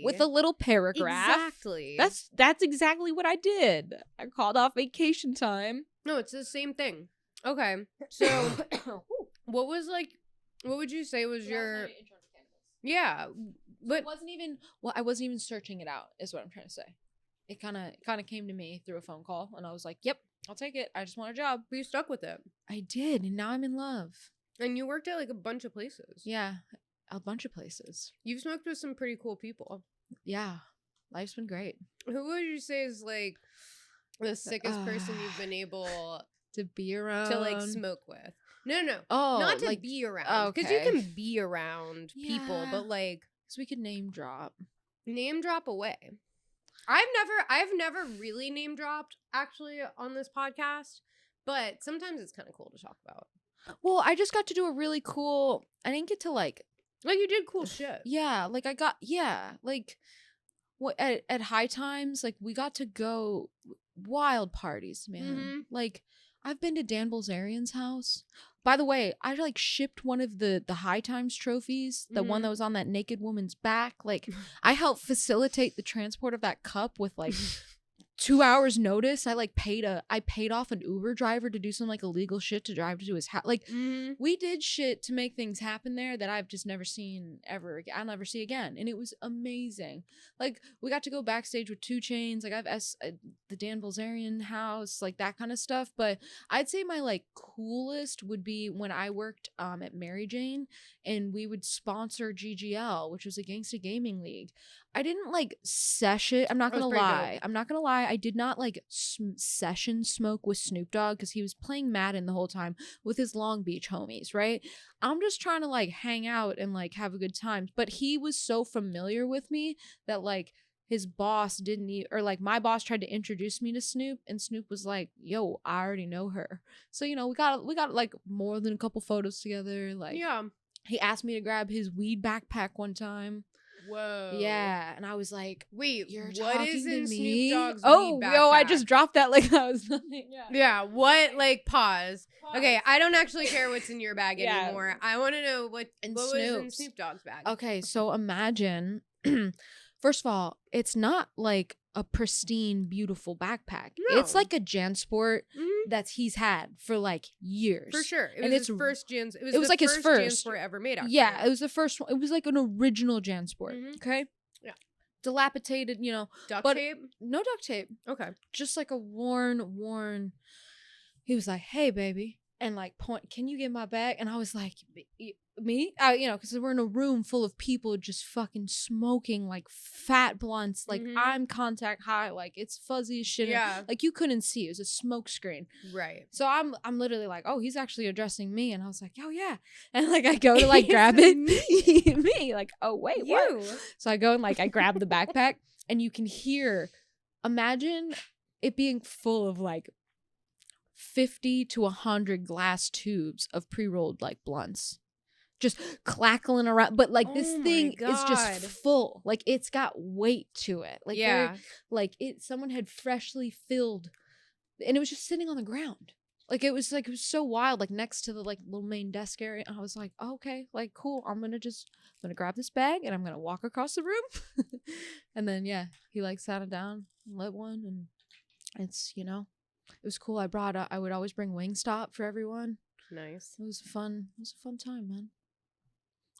with a little paragraph. Exactly. That's exactly what I did. I called off vacation time. No, it's the same thing. Okay. So what would you say was your Yeah. But it wasn't even I wasn't even searching it out is what I'm trying to say. It kind of came to me through a phone call and I was like, "Yep, I'll take it. I just want a job." But you stuck with it. I did, and now I'm in love. And you worked at like a bunch of places. Yeah. A bunch of places. You've smoked with some pretty cool people. Yeah. Life's been great. Who would you say is like the sickest person you've been able to be around? To like smoke with? No. Oh, not to be around. Because you can be around people, but like. So we could name drop. Name drop away. I've never really name dropped actually on this podcast, but sometimes it's kind of cool to talk about. Well, I just got to do a really cool. I didn't get to like you did cool shit. Yeah, like like what at High Times, like we got to go wild parties, man. Mm-hmm. Like I've been to Dan Bilzerian's house. By the way, I like shipped one of the High Times trophies, the one that was on that naked woman's back. Like I helped facilitate the transport of that cup with like 2 hours notice. I paid off an Uber driver to do some like illegal shit to drive to his house. Like we did shit to make things happen there that I've just never seen ever again. I'll never see again. And it was amazing. Like we got to go backstage with 2 Chainz. Like I've the Dan Bilzerian house, like that kind of stuff. But I'd say my like coolest would be when I worked at Mary Jane and we would sponsor GGL, which was a gangsta gaming league. I didn't like session. I'm not gonna lie. I did not like session smoke with Snoop Dogg because he was playing Madden the whole time with his Long Beach homies, right? I'm just trying to like hang out and like have a good time. But he was so familiar with me that like his boss or like my boss tried to introduce me to Snoop and Snoop was like, "Yo, I already know her." So, you know, we got like more than a couple photos together. Like, yeah. He asked me to grab his weed backpack one time. Whoa. Yeah, and I was like, "Wait, you're what is in me? Snoop Dogg's weed backpack?" I just dropped that like that was nothing. Yeah, what? Like, pause. Okay, I don't actually care what's in your bag anymore. I want to know what was in Snoop Dogg's bag. Okay, so imagine, first of all, it's not like a pristine, beautiful backpack. No. It's like a JanSport that he's had for like years. For sure. It was his first Jans. It was like his first JanSport ever made. Actually. Yeah, it was the first one. It was like an original JanSport. Okay. Yeah. Dilapidated, you know. Duct tape? No duct tape. Okay. Just like a worn. He was like, "Hey, baby," and like can you get my bag? And I was like, me? You know, because we're in a room full of people just fucking smoking like fat blunts. Like I'm contact high, like it's fuzzy as shit. Yeah. Like you couldn't see. It was a smoke screen. Right. So I'm literally like, "Oh, he's actually addressing me," and I was like, "Oh yeah," and like I go to like grab it, me like, "Oh wait, what?" So I go and like I grab the backpack, and you can hear. Imagine it being full of like 50 to 100 glass tubes of pre-rolled like blunts. Just clackling around, but like this thing is just full. Like it's got weight to it. Like someone had freshly filled, and it was just sitting on the ground. Like it was so wild. Like next to the like little main desk area, and I was like, oh, okay, like cool. I'm gonna grab this bag and I'm gonna walk across the room, and then he like sat it down and lit one, and it's it was cool. I would always bring Wingstop for everyone. Nice. It was a fun time, man.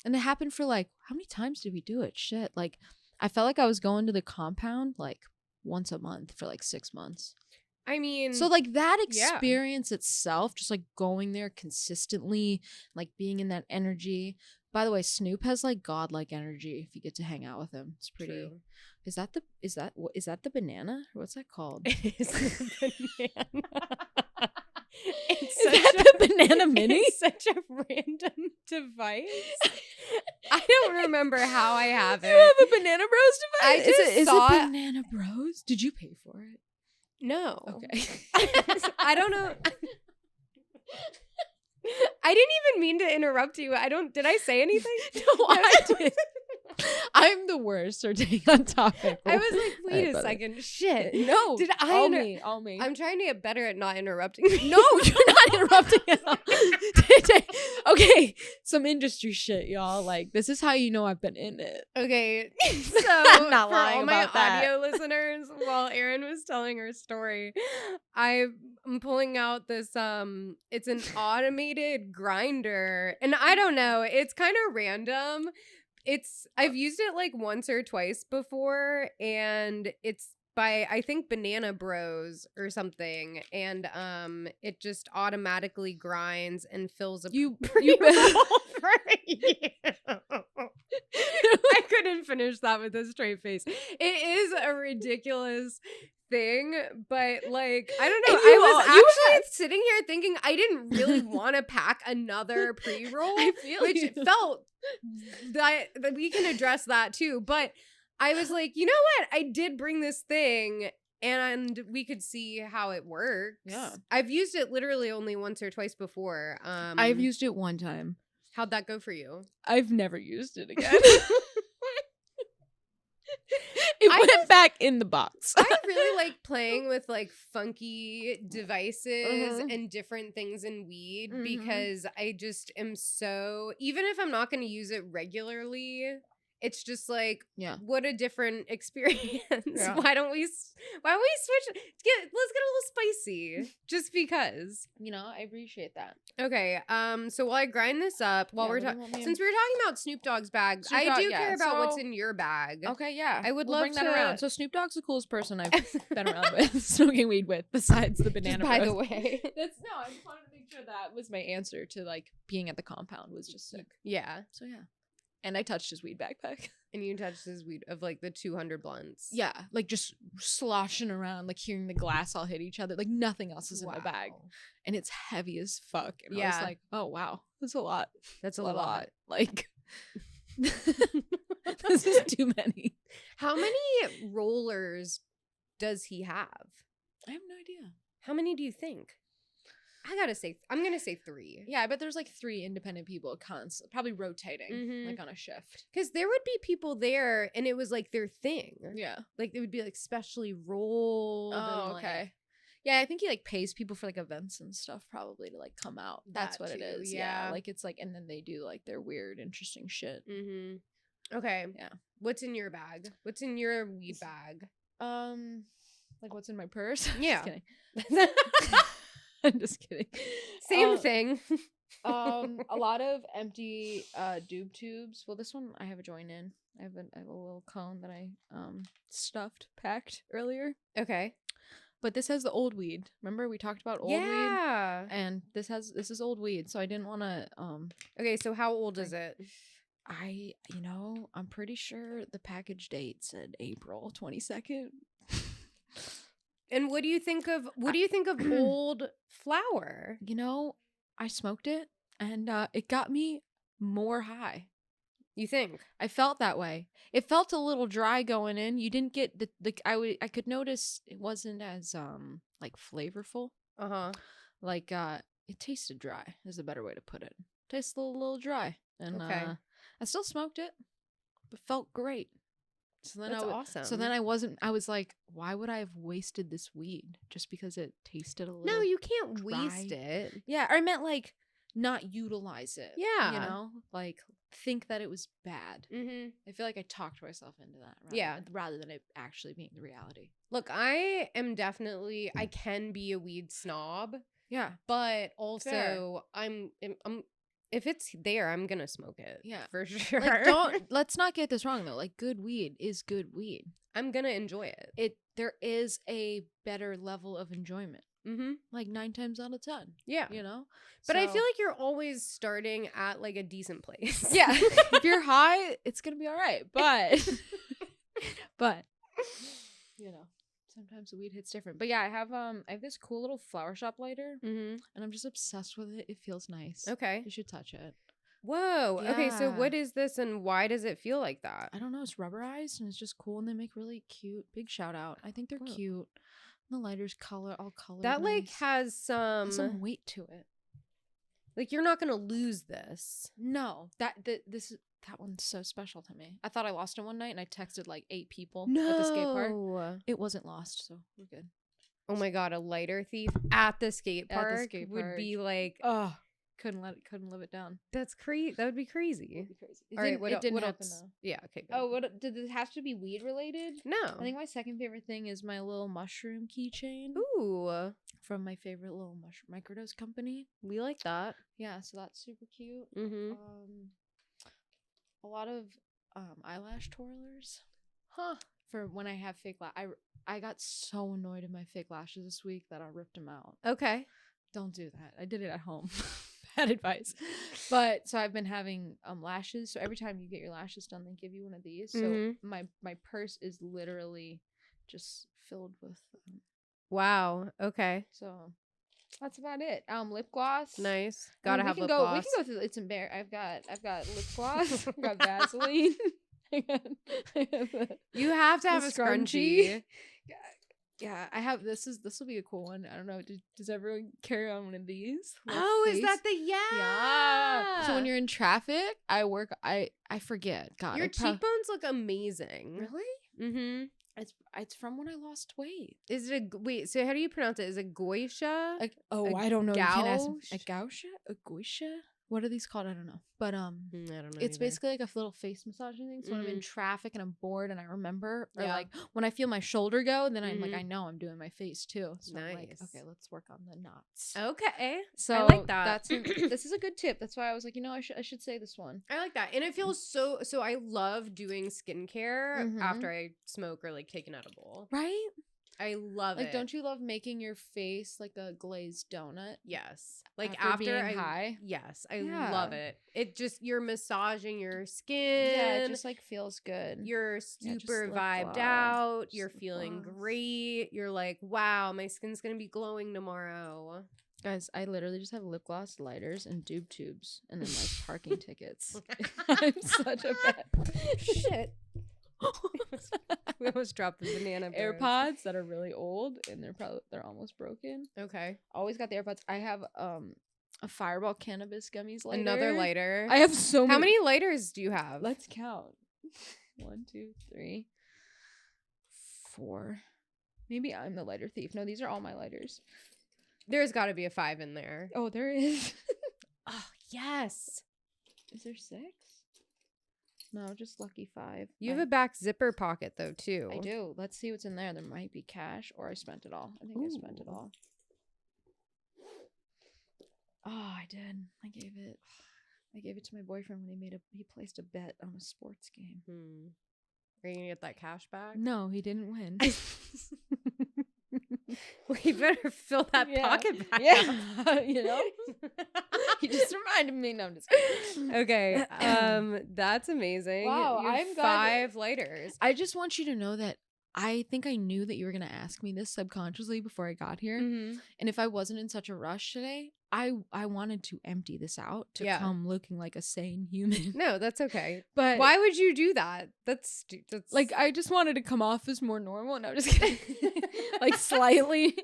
And it happened for like, how many times did we do it? Shit. Like, I felt like I was going to the compound like once a month for like 6 months. I mean. So like that experience itself, just like going there consistently, like being in that energy. By the way, Snoop has like godlike energy if you get to hang out with him. It's pretty. True. Is that the banana? What's that called? It's the banana. that the banana mini? It's such a random device. I don't remember how I have it. You have a Banana Bros device? I just is saw it it. Banana Bros? Did you pay for it? No. Okay. I don't know. I didn't even mean to interrupt you. Did I say anything? No, I did. I'm the worst for getting on topic. I was like, wait Right, a brother. second. Shit. No. Did I all inter- me, all me. I'm trying to get better at not interrupting. No, you're not interrupting at all. Okay, some industry shit, y'all. Like, this is how you know I've been in it. Okay. So I'm not for lying all my about that. audio listeners, while Erin was telling her story, I'm pulling out this it's an automated grinder. And I don't know, it's kind of random. I've used it like once or twice before, and it's by I think Banana Bros or something, and it just automatically grinds and fills a pre-roll for you. I couldn't finish that with a straight face. It is a ridiculous thing, but like I don't know. And I was actually sitting here thinking I didn't really want to pack another pre-roll, I feel which you. felt that we can address that too. But I was like, you know what? I did bring this thing and we could see how it works. Yeah. I've used it literally only once or twice before. I've used it one time. How'd that go for you? I've never used it again. It went back in the box. I really like playing with like funky devices and different things in weed because I just am so, even if I'm not going to use it regularly, it's just like, what a different experience. Yeah. Why don't we switch? Let's get a little spicy just because. You know, I appreciate that. Okay. So while I grind this up, while we're talking, since we were talking about Snoop Dogg's bag, I do care about what's in your bag. Okay, yeah. I would we'll love bring that to around. So Snoop Dogg's the coolest person I've been around with, smoking weed with, besides the Banana Just by Bros. the way. I just wanted to make sure that was my answer to like being at the compound was just sick. Yeah. So yeah. And I touched his weed backpack. And you touched his weed of like the 200 blunts. Yeah, like just sloshing around, like hearing the glass all hit each other. Like nothing else is in the bag. And it's heavy as fuck. And I was like, oh wow, that's a lot. That's a lot. Like this is too many. How many rollers does he have? I have no idea. How many do you think? I'm gonna say 3. Yeah, I bet there's like 3 independent people probably rotating like on a shift. Because there would be people there and it was like their thing. Yeah. Like it would be like specially rolled. Oh, and, okay. Yeah, I think he like pays people for like events and stuff probably to like come out. That's what it is. Yeah. Like it's like, and then they do like their weird, interesting shit. Okay. Yeah. What's in your bag? What's in your weed bag? Like what's in my purse? Yeah. Just kidding. I'm just kidding. Same thing. A lot of empty doob tubes. Well, this one I have a joint in. I have a little cone that I packed earlier. Okay. But this has the old weed. Remember we talked about old weed? Yeah. And this is old weed, so I didn't want to Okay, so how old is it? I'm pretty sure the package date said April 22nd. And what do you think of old flower? You know, I smoked it and it got me more high. You think? I felt that way. It felt a little dry going in. You didn't get I could notice it wasn't as like flavorful. Like it tasted dry is a better way to put it. Tastes a little dry. And I still smoked it, but felt great. So then That's awesome. So then I was like, why would I have wasted this weed just because it tasted a little No, you can't dry? waste it. Yeah, or I meant like not utilize it. Yeah. You know? Like think that it was bad. I feel like I talked myself into that rather than it actually being the reality. Look, I am definitely I can be a weed snob. Yeah. But also I'm if it's there, I'm gonna smoke it. Yeah, for sure. Like, let's not get this wrong though. Like, good weed is good weed. I'm gonna enjoy it. There is a better level of enjoyment. Like 9 times out of 10. Yeah, you know. But I feel like you're always starting at like a decent place. Yeah, if you're high, it's gonna be all right. But you know, sometimes the weed hits different. But yeah, I have this cool little flower shop lighter, Mm-hmm. and I'm just obsessed with it. It feels nice. Okay. You should touch it. Whoa. Okay, so Yeah. what is this and why does it feel like that? I don't know. It's rubberized and it's just cool, and they make really cute. Big shout out. I think they're Whoa. cute. And the lighter's all colored. That like nice. has some weight to it. like you're not gonna lose this. No, that one's so special to me. I thought I lost it one night, and I texted like 8 people No. at the skate park. It wasn't lost, so we're good. Oh my god, a lighter thief at the skate park, At the skate would park. be like, Oh, couldn't live it down. that's crazy. That would be crazy. It'd be crazy. All right, it didn't what happen else? though. Yeah, okay. Good. Oh, what did it have to be weed related? No. I think my second favorite thing is my little mushroom keychain Ooh, from my favorite little mushroom microdose company. we like that. Yeah, so that's super cute. Mm-hmm. A lot of eyelash twirlers Huh. for when I have fake I got so annoyed at my fake lashes this week that I ripped them out. Okay. Don't do that. I did it at home. Bad advice. But so I've been having lashes. So every time you get your lashes done, they give you one of these. So Mhm. my purse is literally just filled with Wow. Okay. so that's about it. Lip gloss. Nice. I mean, Gotta we have can lip go, gloss. We can go through. It's embarrassing. I've got lip gloss. I've got Vaseline. I have You have to have the a scrunchie. Yeah, I have. This will be a cool one. I don't know. Does everyone carry on one of these? Little Oh, is face- that the Yeah. So when you're in traffic, I forget. God, your cheekbones look amazing. really? Mm-hmm. It's from when I lost weight. Is it wait? So how do you pronounce it? Is it goisha? I don't know. You can't ask me. gouge? A gouge? A goisha? What are these called? I don't know. But I don't know. it's either. basically like a little face massaging thing. So when I'm in traffic and I'm bored and I remember, or Yeah. like when I feel my shoulder go, then I'm like, Mhm. I know I'm doing my face too. So I'm like, Nice. okay, let's work on the knots. Okay. So I like that. This is a good tip. That's why I was like, I should say this one. I like that. And it feels so I love doing skincare Mhm. after I smoke or like take an edible. Right? I love Like, it. don't you love making your face like a glazed donut? Yes. Like After being I high? Yes, I Yeah. love it. It just you're massaging your skin. Yeah, it just like feels good. You're just super lip vibed gloss. out. Just You're lip feeling gloss. great. You're like, wow, my skin's gonna be glowing tomorrow. Guys, I literally just have lip gloss, lighters, and doob tubes, and then like parking tickets. I'm such a bad Shit. We almost dropped the banana. Bros. AirPods that are really old, and they're almost broken. Okay. Always got the AirPods. I have a Fireball cannabis gummies lighter. Another lighter. I have so many. How many lighters do you have? Let's count. 1, 2, 3, 4. Maybe I'm the lighter thief. No, these are all my lighters. There's got to be a 5 in there. Oh, there is. Oh, yes. Is there 6? No, just lucky 5. You have a back zipper pocket, though, too. I do. Let's see what's in there. There might be cash, or I spent it all. I think I spent it Ooh. all. Oh, I did. I gave it to my boyfriend when he placed a bet on a sports game. Are you going to get that cash back? No, he didn't win. Well, you better fill that Yeah. pocket back Yeah, you know? He just reminded me. No, I'm just kidding. Okay. That's amazing. Wow, You have I'm glad 5 lighters. I just want you to know that I think I knew that you were going to ask me this subconsciously before I got here. Mm-hmm. And if I wasn't in such a rush today, I wanted to empty this out to Yeah. come looking like a sane human. No, that's okay. But Why would you do that? That's like, I just wanted to come off as more normal. No, just kidding. Like slightly.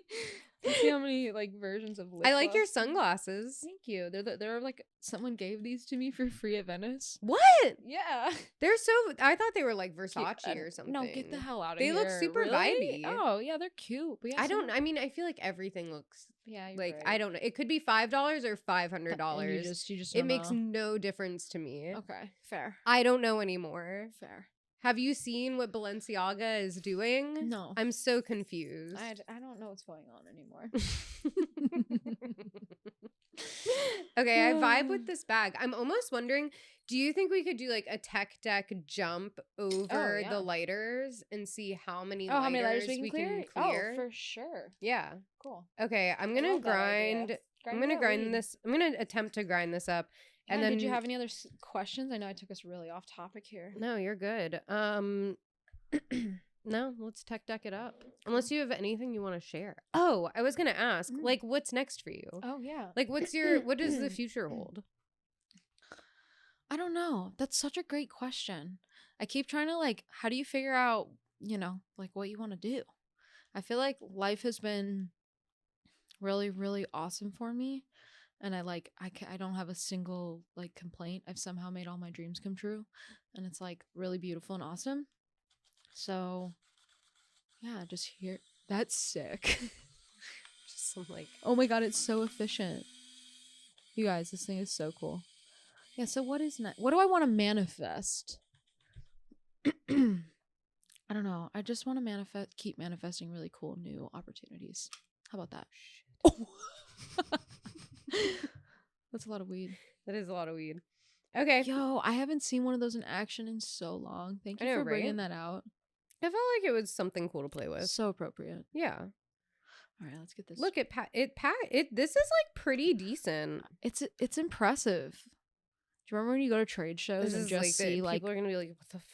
Let's see how many like versions of lip I like your gloss. sunglasses. Thank you. They're like, someone gave these to me for free at Venice. What? Yeah. They're so. I thought they were like Versace Cute. or something. No, get the hell out of They here. look super Really? vibey. Oh, yeah, they're cute. But yeah, I don't. I mean, I feel like everything looks Yeah, you're like right. I don't know. It could be $5 or $500. And you just It don't makes know. no difference to me. Okay, fair. I don't know anymore. Fair. Have you seen what Balenciaga is doing? No. I'm so confused. I don't know what's going on anymore. Okay, I vibe with this bag. I'm almost wondering, do you think we could do like a tech deck jump over yeah. the lighters and see how many Oh, how many lighters lighters we can clear? Oh, for sure. Yeah. Cool. Okay, I'm I gonna love that idea. grind. I'm Grind gonna that grind weed. this. I'm gonna attempt to grind this up. Yeah, And then did you have any other questions? I know I took us really off topic here. No, you're good. No, let's tech deck it up. Unless you have anything you want to share. Oh, I was gonna ask, like, what's next for you? Oh yeah. Like, what does the future hold? I don't know. That's such a great question. I keep trying to like, how do you figure out, like what you want to do? I feel like life has been really, really awesome for me. And I don't have a single like complaint. I've somehow made all my dreams come true. And it's like really beautiful and awesome. So yeah, just here. That's sick. Just some like, oh my God, it's so efficient. You guys, this thing is so cool. Yeah, so what is next? What do I want to manifest? I don't know. I just want to keep manifesting really cool new opportunities. How about that? Oh. That's a lot of weed. That is a lot of weed. Okay. Yo, I haven't seen one of those in action in so long. Thank you for bringing that out. I felt like it was something cool to play with. So appropriate. Yeah. All right, let's get this. Look at this is like pretty decent. It's impressive. Do you remember when you go to trade shows and just see like people are gonna be like, what the fuck?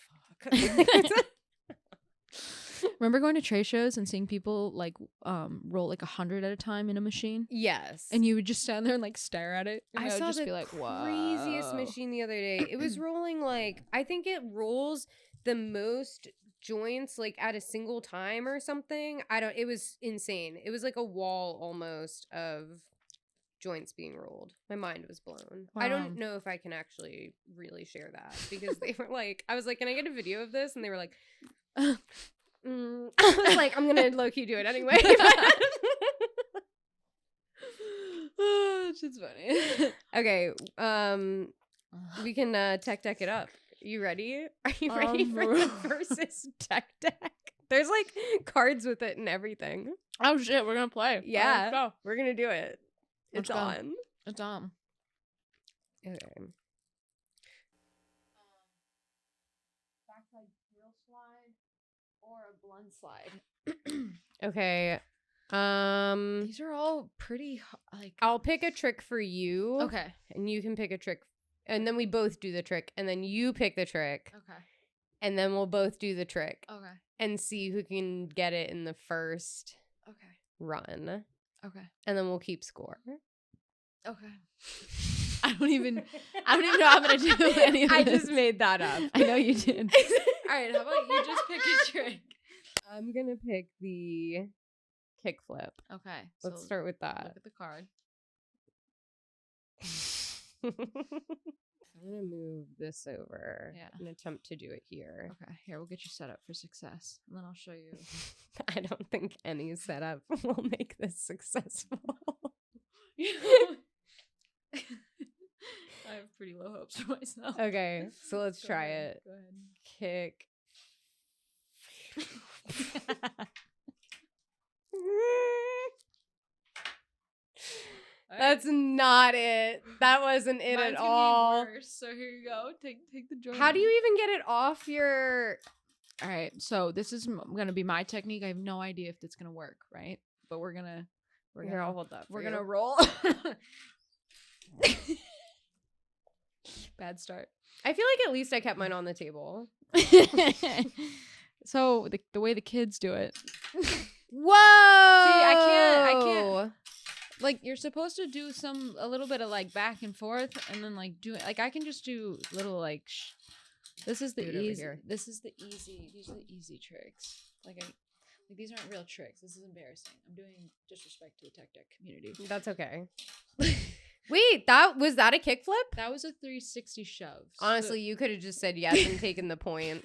Remember going to trade shows and seeing people like roll like 100 at a time in a machine? Yes. And you would just stand there and like stare at it. I saw the craziest machine the other day. It was rolling like, I think it rolls the most joints like at a single time or something. It was insane. It was like a wall almost of joints being rolled. My mind was blown. Wow. I don't know if I can actually really share that because they were like, I was like, can I get a video of this? And they were like, I was like, I'm gonna low-key do it anyway. Oh, shit's funny. Okay, we can tech deck it up. You ready? Are you ready for the versus tech deck? There's like cards with it and everything. Oh shit, we're gonna play. Yeah, let's go. We're gonna do it. It's on. It's on. Okay. Backside heel slide or a blunt slide. Okay. These are all pretty like. I'll pick a trick for you. Okay. And you can pick a trick, and then we both do the trick, and then you pick the trick. Okay. And then we'll both do the trick. Okay. And see who can get it in the first run. Okay. And then we'll keep score. Okay. I don't even know how I'm gonna do any of this. I just made that up. I know you did. All right, how about you just pick a trick? I'm gonna pick the kickflip. Okay. Let's start with that. Look at the card. I'm gonna move this over and attempt to do it here. Okay, here, we'll get you set up for success. And then I'll show you. I don't think any setup will make this successful. I have pretty low hopes for myself. Okay, so let's try it. Go ahead. Kick. That's not it. That wasn't it at all. Worse, so here you go. Take the joint. How do you even get it off your... All right, so this is gonna be my technique. I have no idea if it's gonna work, right? But we're gonna Here, I'll hold that. We're gonna roll. Bad start. I feel like at least I kept mine on the table. So the way the kids do it. Whoa! See, I can't. Like, you're supposed to do a little bit of like back and forth, and then like do it. Like, I can just do little like. This is the easy. This is the easy. These are the easy tricks. Like these aren't real tricks. This is embarrassing. I'm doing disrespect to the tech deck community. That's okay. Wait, was that a kickflip? That was a 360 shove. Honestly, you could have just said yes and taken the point.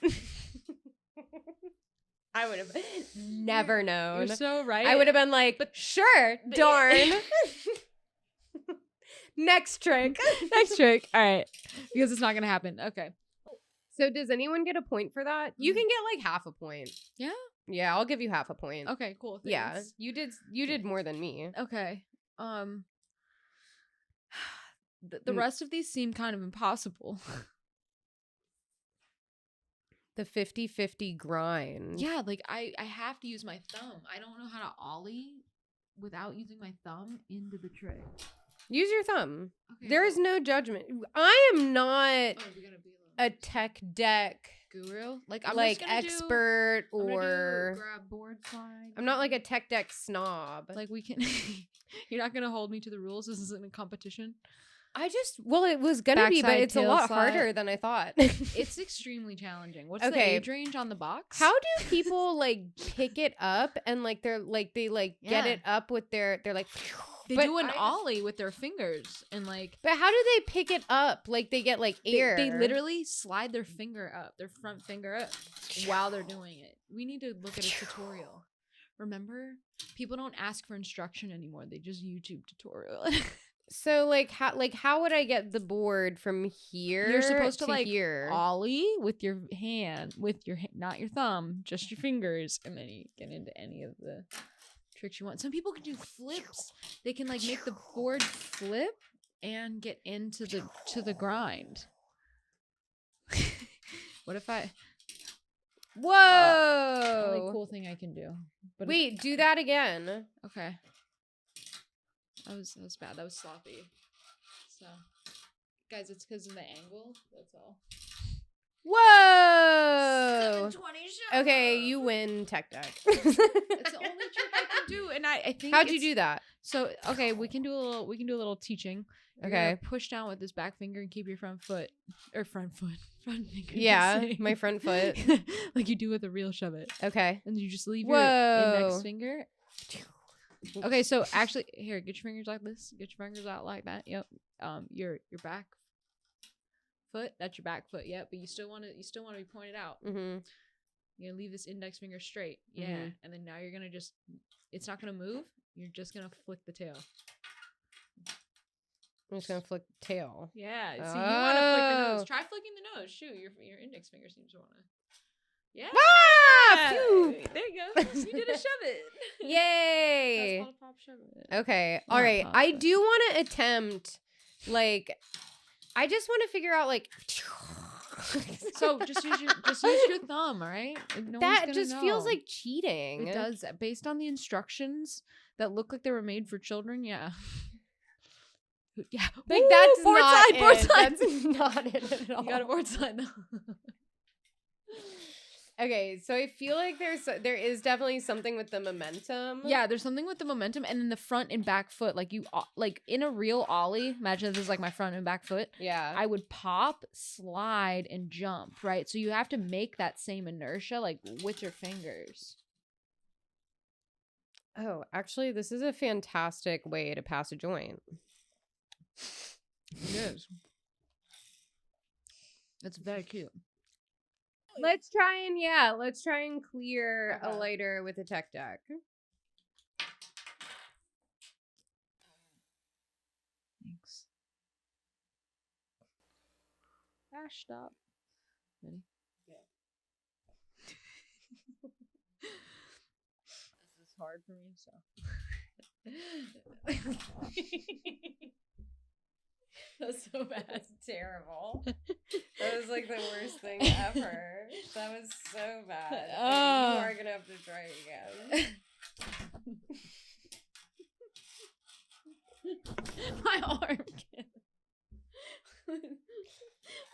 I would have never known. You're so right. I would have been like, but sure, darn. Next trick. Next trick. All right. Because it's not going to happen. Okay. So does anyone get a point for that? You can get like half a point. Yeah? Yeah, I'll give you half a point. Okay, cool. Thanks. Yeah, you did more than me. Okay. The rest of these seem kind of impossible. The 50-50 grind. Yeah, like I have to use my thumb. I don't know how to ollie without using my thumb into the trick. Use your thumb. Okay, there is no judgment. I am not we gotta be a tech deck guru. Like I'm like just gonna expert or grab board slide. I'm not like a tech deck snob. Like we can. You're not gonna hold me to the rules. This isn't a competition. It was gonna be, but Backside it's a tail lot slide. harder than I thought. It's extremely challenging. What's the Okay. age range on the box? How do people like pick it up and like they're like they like get Yeah. it up with they're like They but do an I just- ollie with their fingers and like But how do they pick it up? Like they get like air. they literally slide their finger up, their front finger up while they're doing it. We need to look at a tutorial. Remember? People don't ask for instruction anymore. They just YouTube tutorial. So like how would I get the board from here? You're supposed to like here. ollie with your hand, not your thumb, just your fingers, and then you get into any of the tricks you want. Some people can do flips. They can like make the board flip and get into the grind. What if I? Whoa! Only cool thing I can do. But Wait, do that again. okay. That was bad. That was sloppy. So, guys, it's because of the angle. That's all. Whoa! 720 show. Okay, you win tech deck. It's the only trick I can do, and I think. How'd you do that? So okay, we can do a little teaching. You're Okay. gonna push down with this back finger and keep your front finger. Yeah, the same. my front foot. Like you do with a real shove it, Okay. and you just leave your Whoa. index finger. Okay, so actually, here, get your fingers like this. Get your fingers out like that. Yep. Your back foot. That's your back foot. Yep. But you still want to be pointed out. Mm-hmm. You're gonna leave this index finger straight. Yeah. Mhm. And then now you're gonna it's not gonna move. You're just gonna flick the tail. I'm just gonna flick the tail. Yeah. See, you want to flick the Oh. nose. Try flicking the nose. Shoot, your index finger seems to want to. Yeah. Ah! Phew! There you go. You did a shove it. Yay! That's called pop shove it. Okay. Not All right. pop I shove. do want to attempt, like, I just want to figure out, like, So just use your thumb, all right? No one's that gonna just feels know. like cheating. It does. Based on the instructions that look like they were made for children, yeah. Yeah. Like, Ooh, that's board not slide, board it. slide. That's not it at all. You got a board slide though. Okay, so I feel like there is definitely something with the momentum. Yeah, there's something with the momentum and then the front and back foot. Like like in a real ollie, imagine this is like my front and back foot. Yeah. I would pop, slide, and jump, right? So you have to make that same inertia like with your fingers. Oh, actually, this is a fantastic way to pass a joint. It is. It's very cute. Let's try and clear a lighter with a tech deck. Thanks. Ash, stop. Ready? This is hard for me, so. That's so bad. That's terrible. That was like the worst thing ever. That was so bad. Oh. You are gonna have to try again. My arm can't. My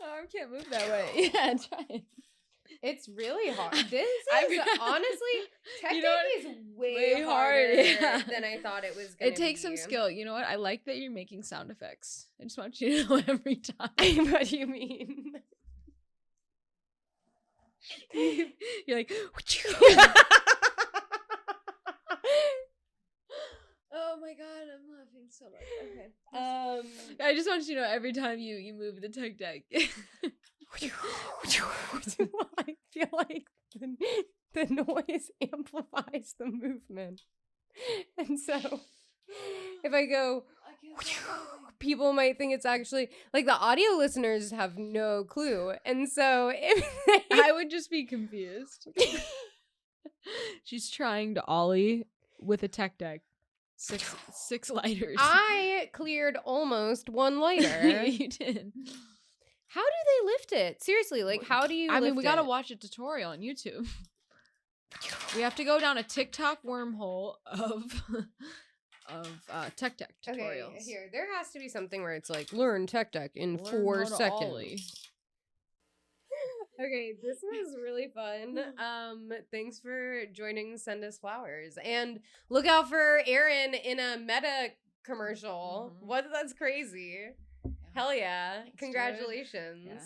arm can't move that way. Yeah, try it. It's really hard. This I is forgot. honestly, tech You know deck what? is way Way harder harder, yeah. than I thought it was gonna It takes some be. skill. You know what? I like that you're making sound effects. I just want you to know every time. What do you mean? You're like, oh my god, I'm laughing so much. Okay. I just want you to know every time you move the tech deck. I feel like the noise amplifies the movement. And so if I go, people might think it's actually like the audio listeners have no clue. And so if I would just be confused. She's trying to ollie with a tech deck. Six lighters. I cleared almost one lighter. You did. How do they lift it? Seriously, like how do you I mean, lift we gotta it? watch a tutorial on YouTube. We have to go down a TikTok wormhole of tech deck tutorials. Okay, here. There has to be something where it's like learn tech deck in Learn 4 how to seconds. ollie. Okay, this was really fun. Thanks for joining Send Us Flowers. And look out for Erin in a Meta commercial. Mhm. What? That's crazy. Yeah. Hell yeah. Thanks, dude. Congratulations. Yeah.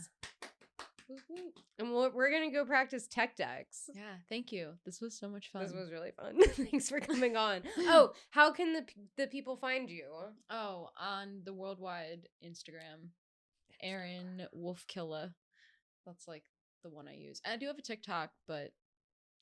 And we're going to go practice tech decks. Yeah, thank you. This was so much fun. This was really fun. Thanks for coming on. Oh, how can the people find you? Oh, on the worldwide Instagram, Erin Wolfkiel. That's like the one I use. And I do have a TikTok, but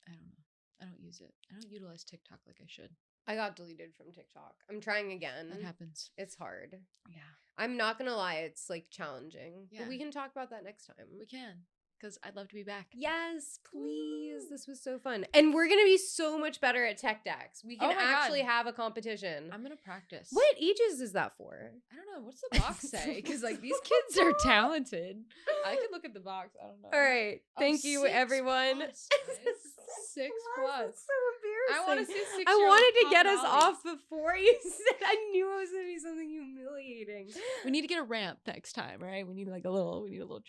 I don't know. I don't use it. I don't utilize TikTok like I should. I got deleted from TikTok. I'm trying again. That happens. It's hard. Yeah. I'm not going to lie. It's like challenging. Yeah. But we can talk about that next time. We can. Because I'd love to be back. Yes, please. Woo. This was so fun. And we're going to be so much better at tech decks. We can actually have a competition. I'm going to practice. What ages is that for? I don't know. What's the box say? Because like these kids are talented. I could look at the box. I don't know. All right. Thank you, everyone. Plus, 6 plus. That's so embarrassing. I want to see 6. I wanted to get us off before you said. I knew it was going to be something humiliating. We need to get a ramp next time, right? We need a little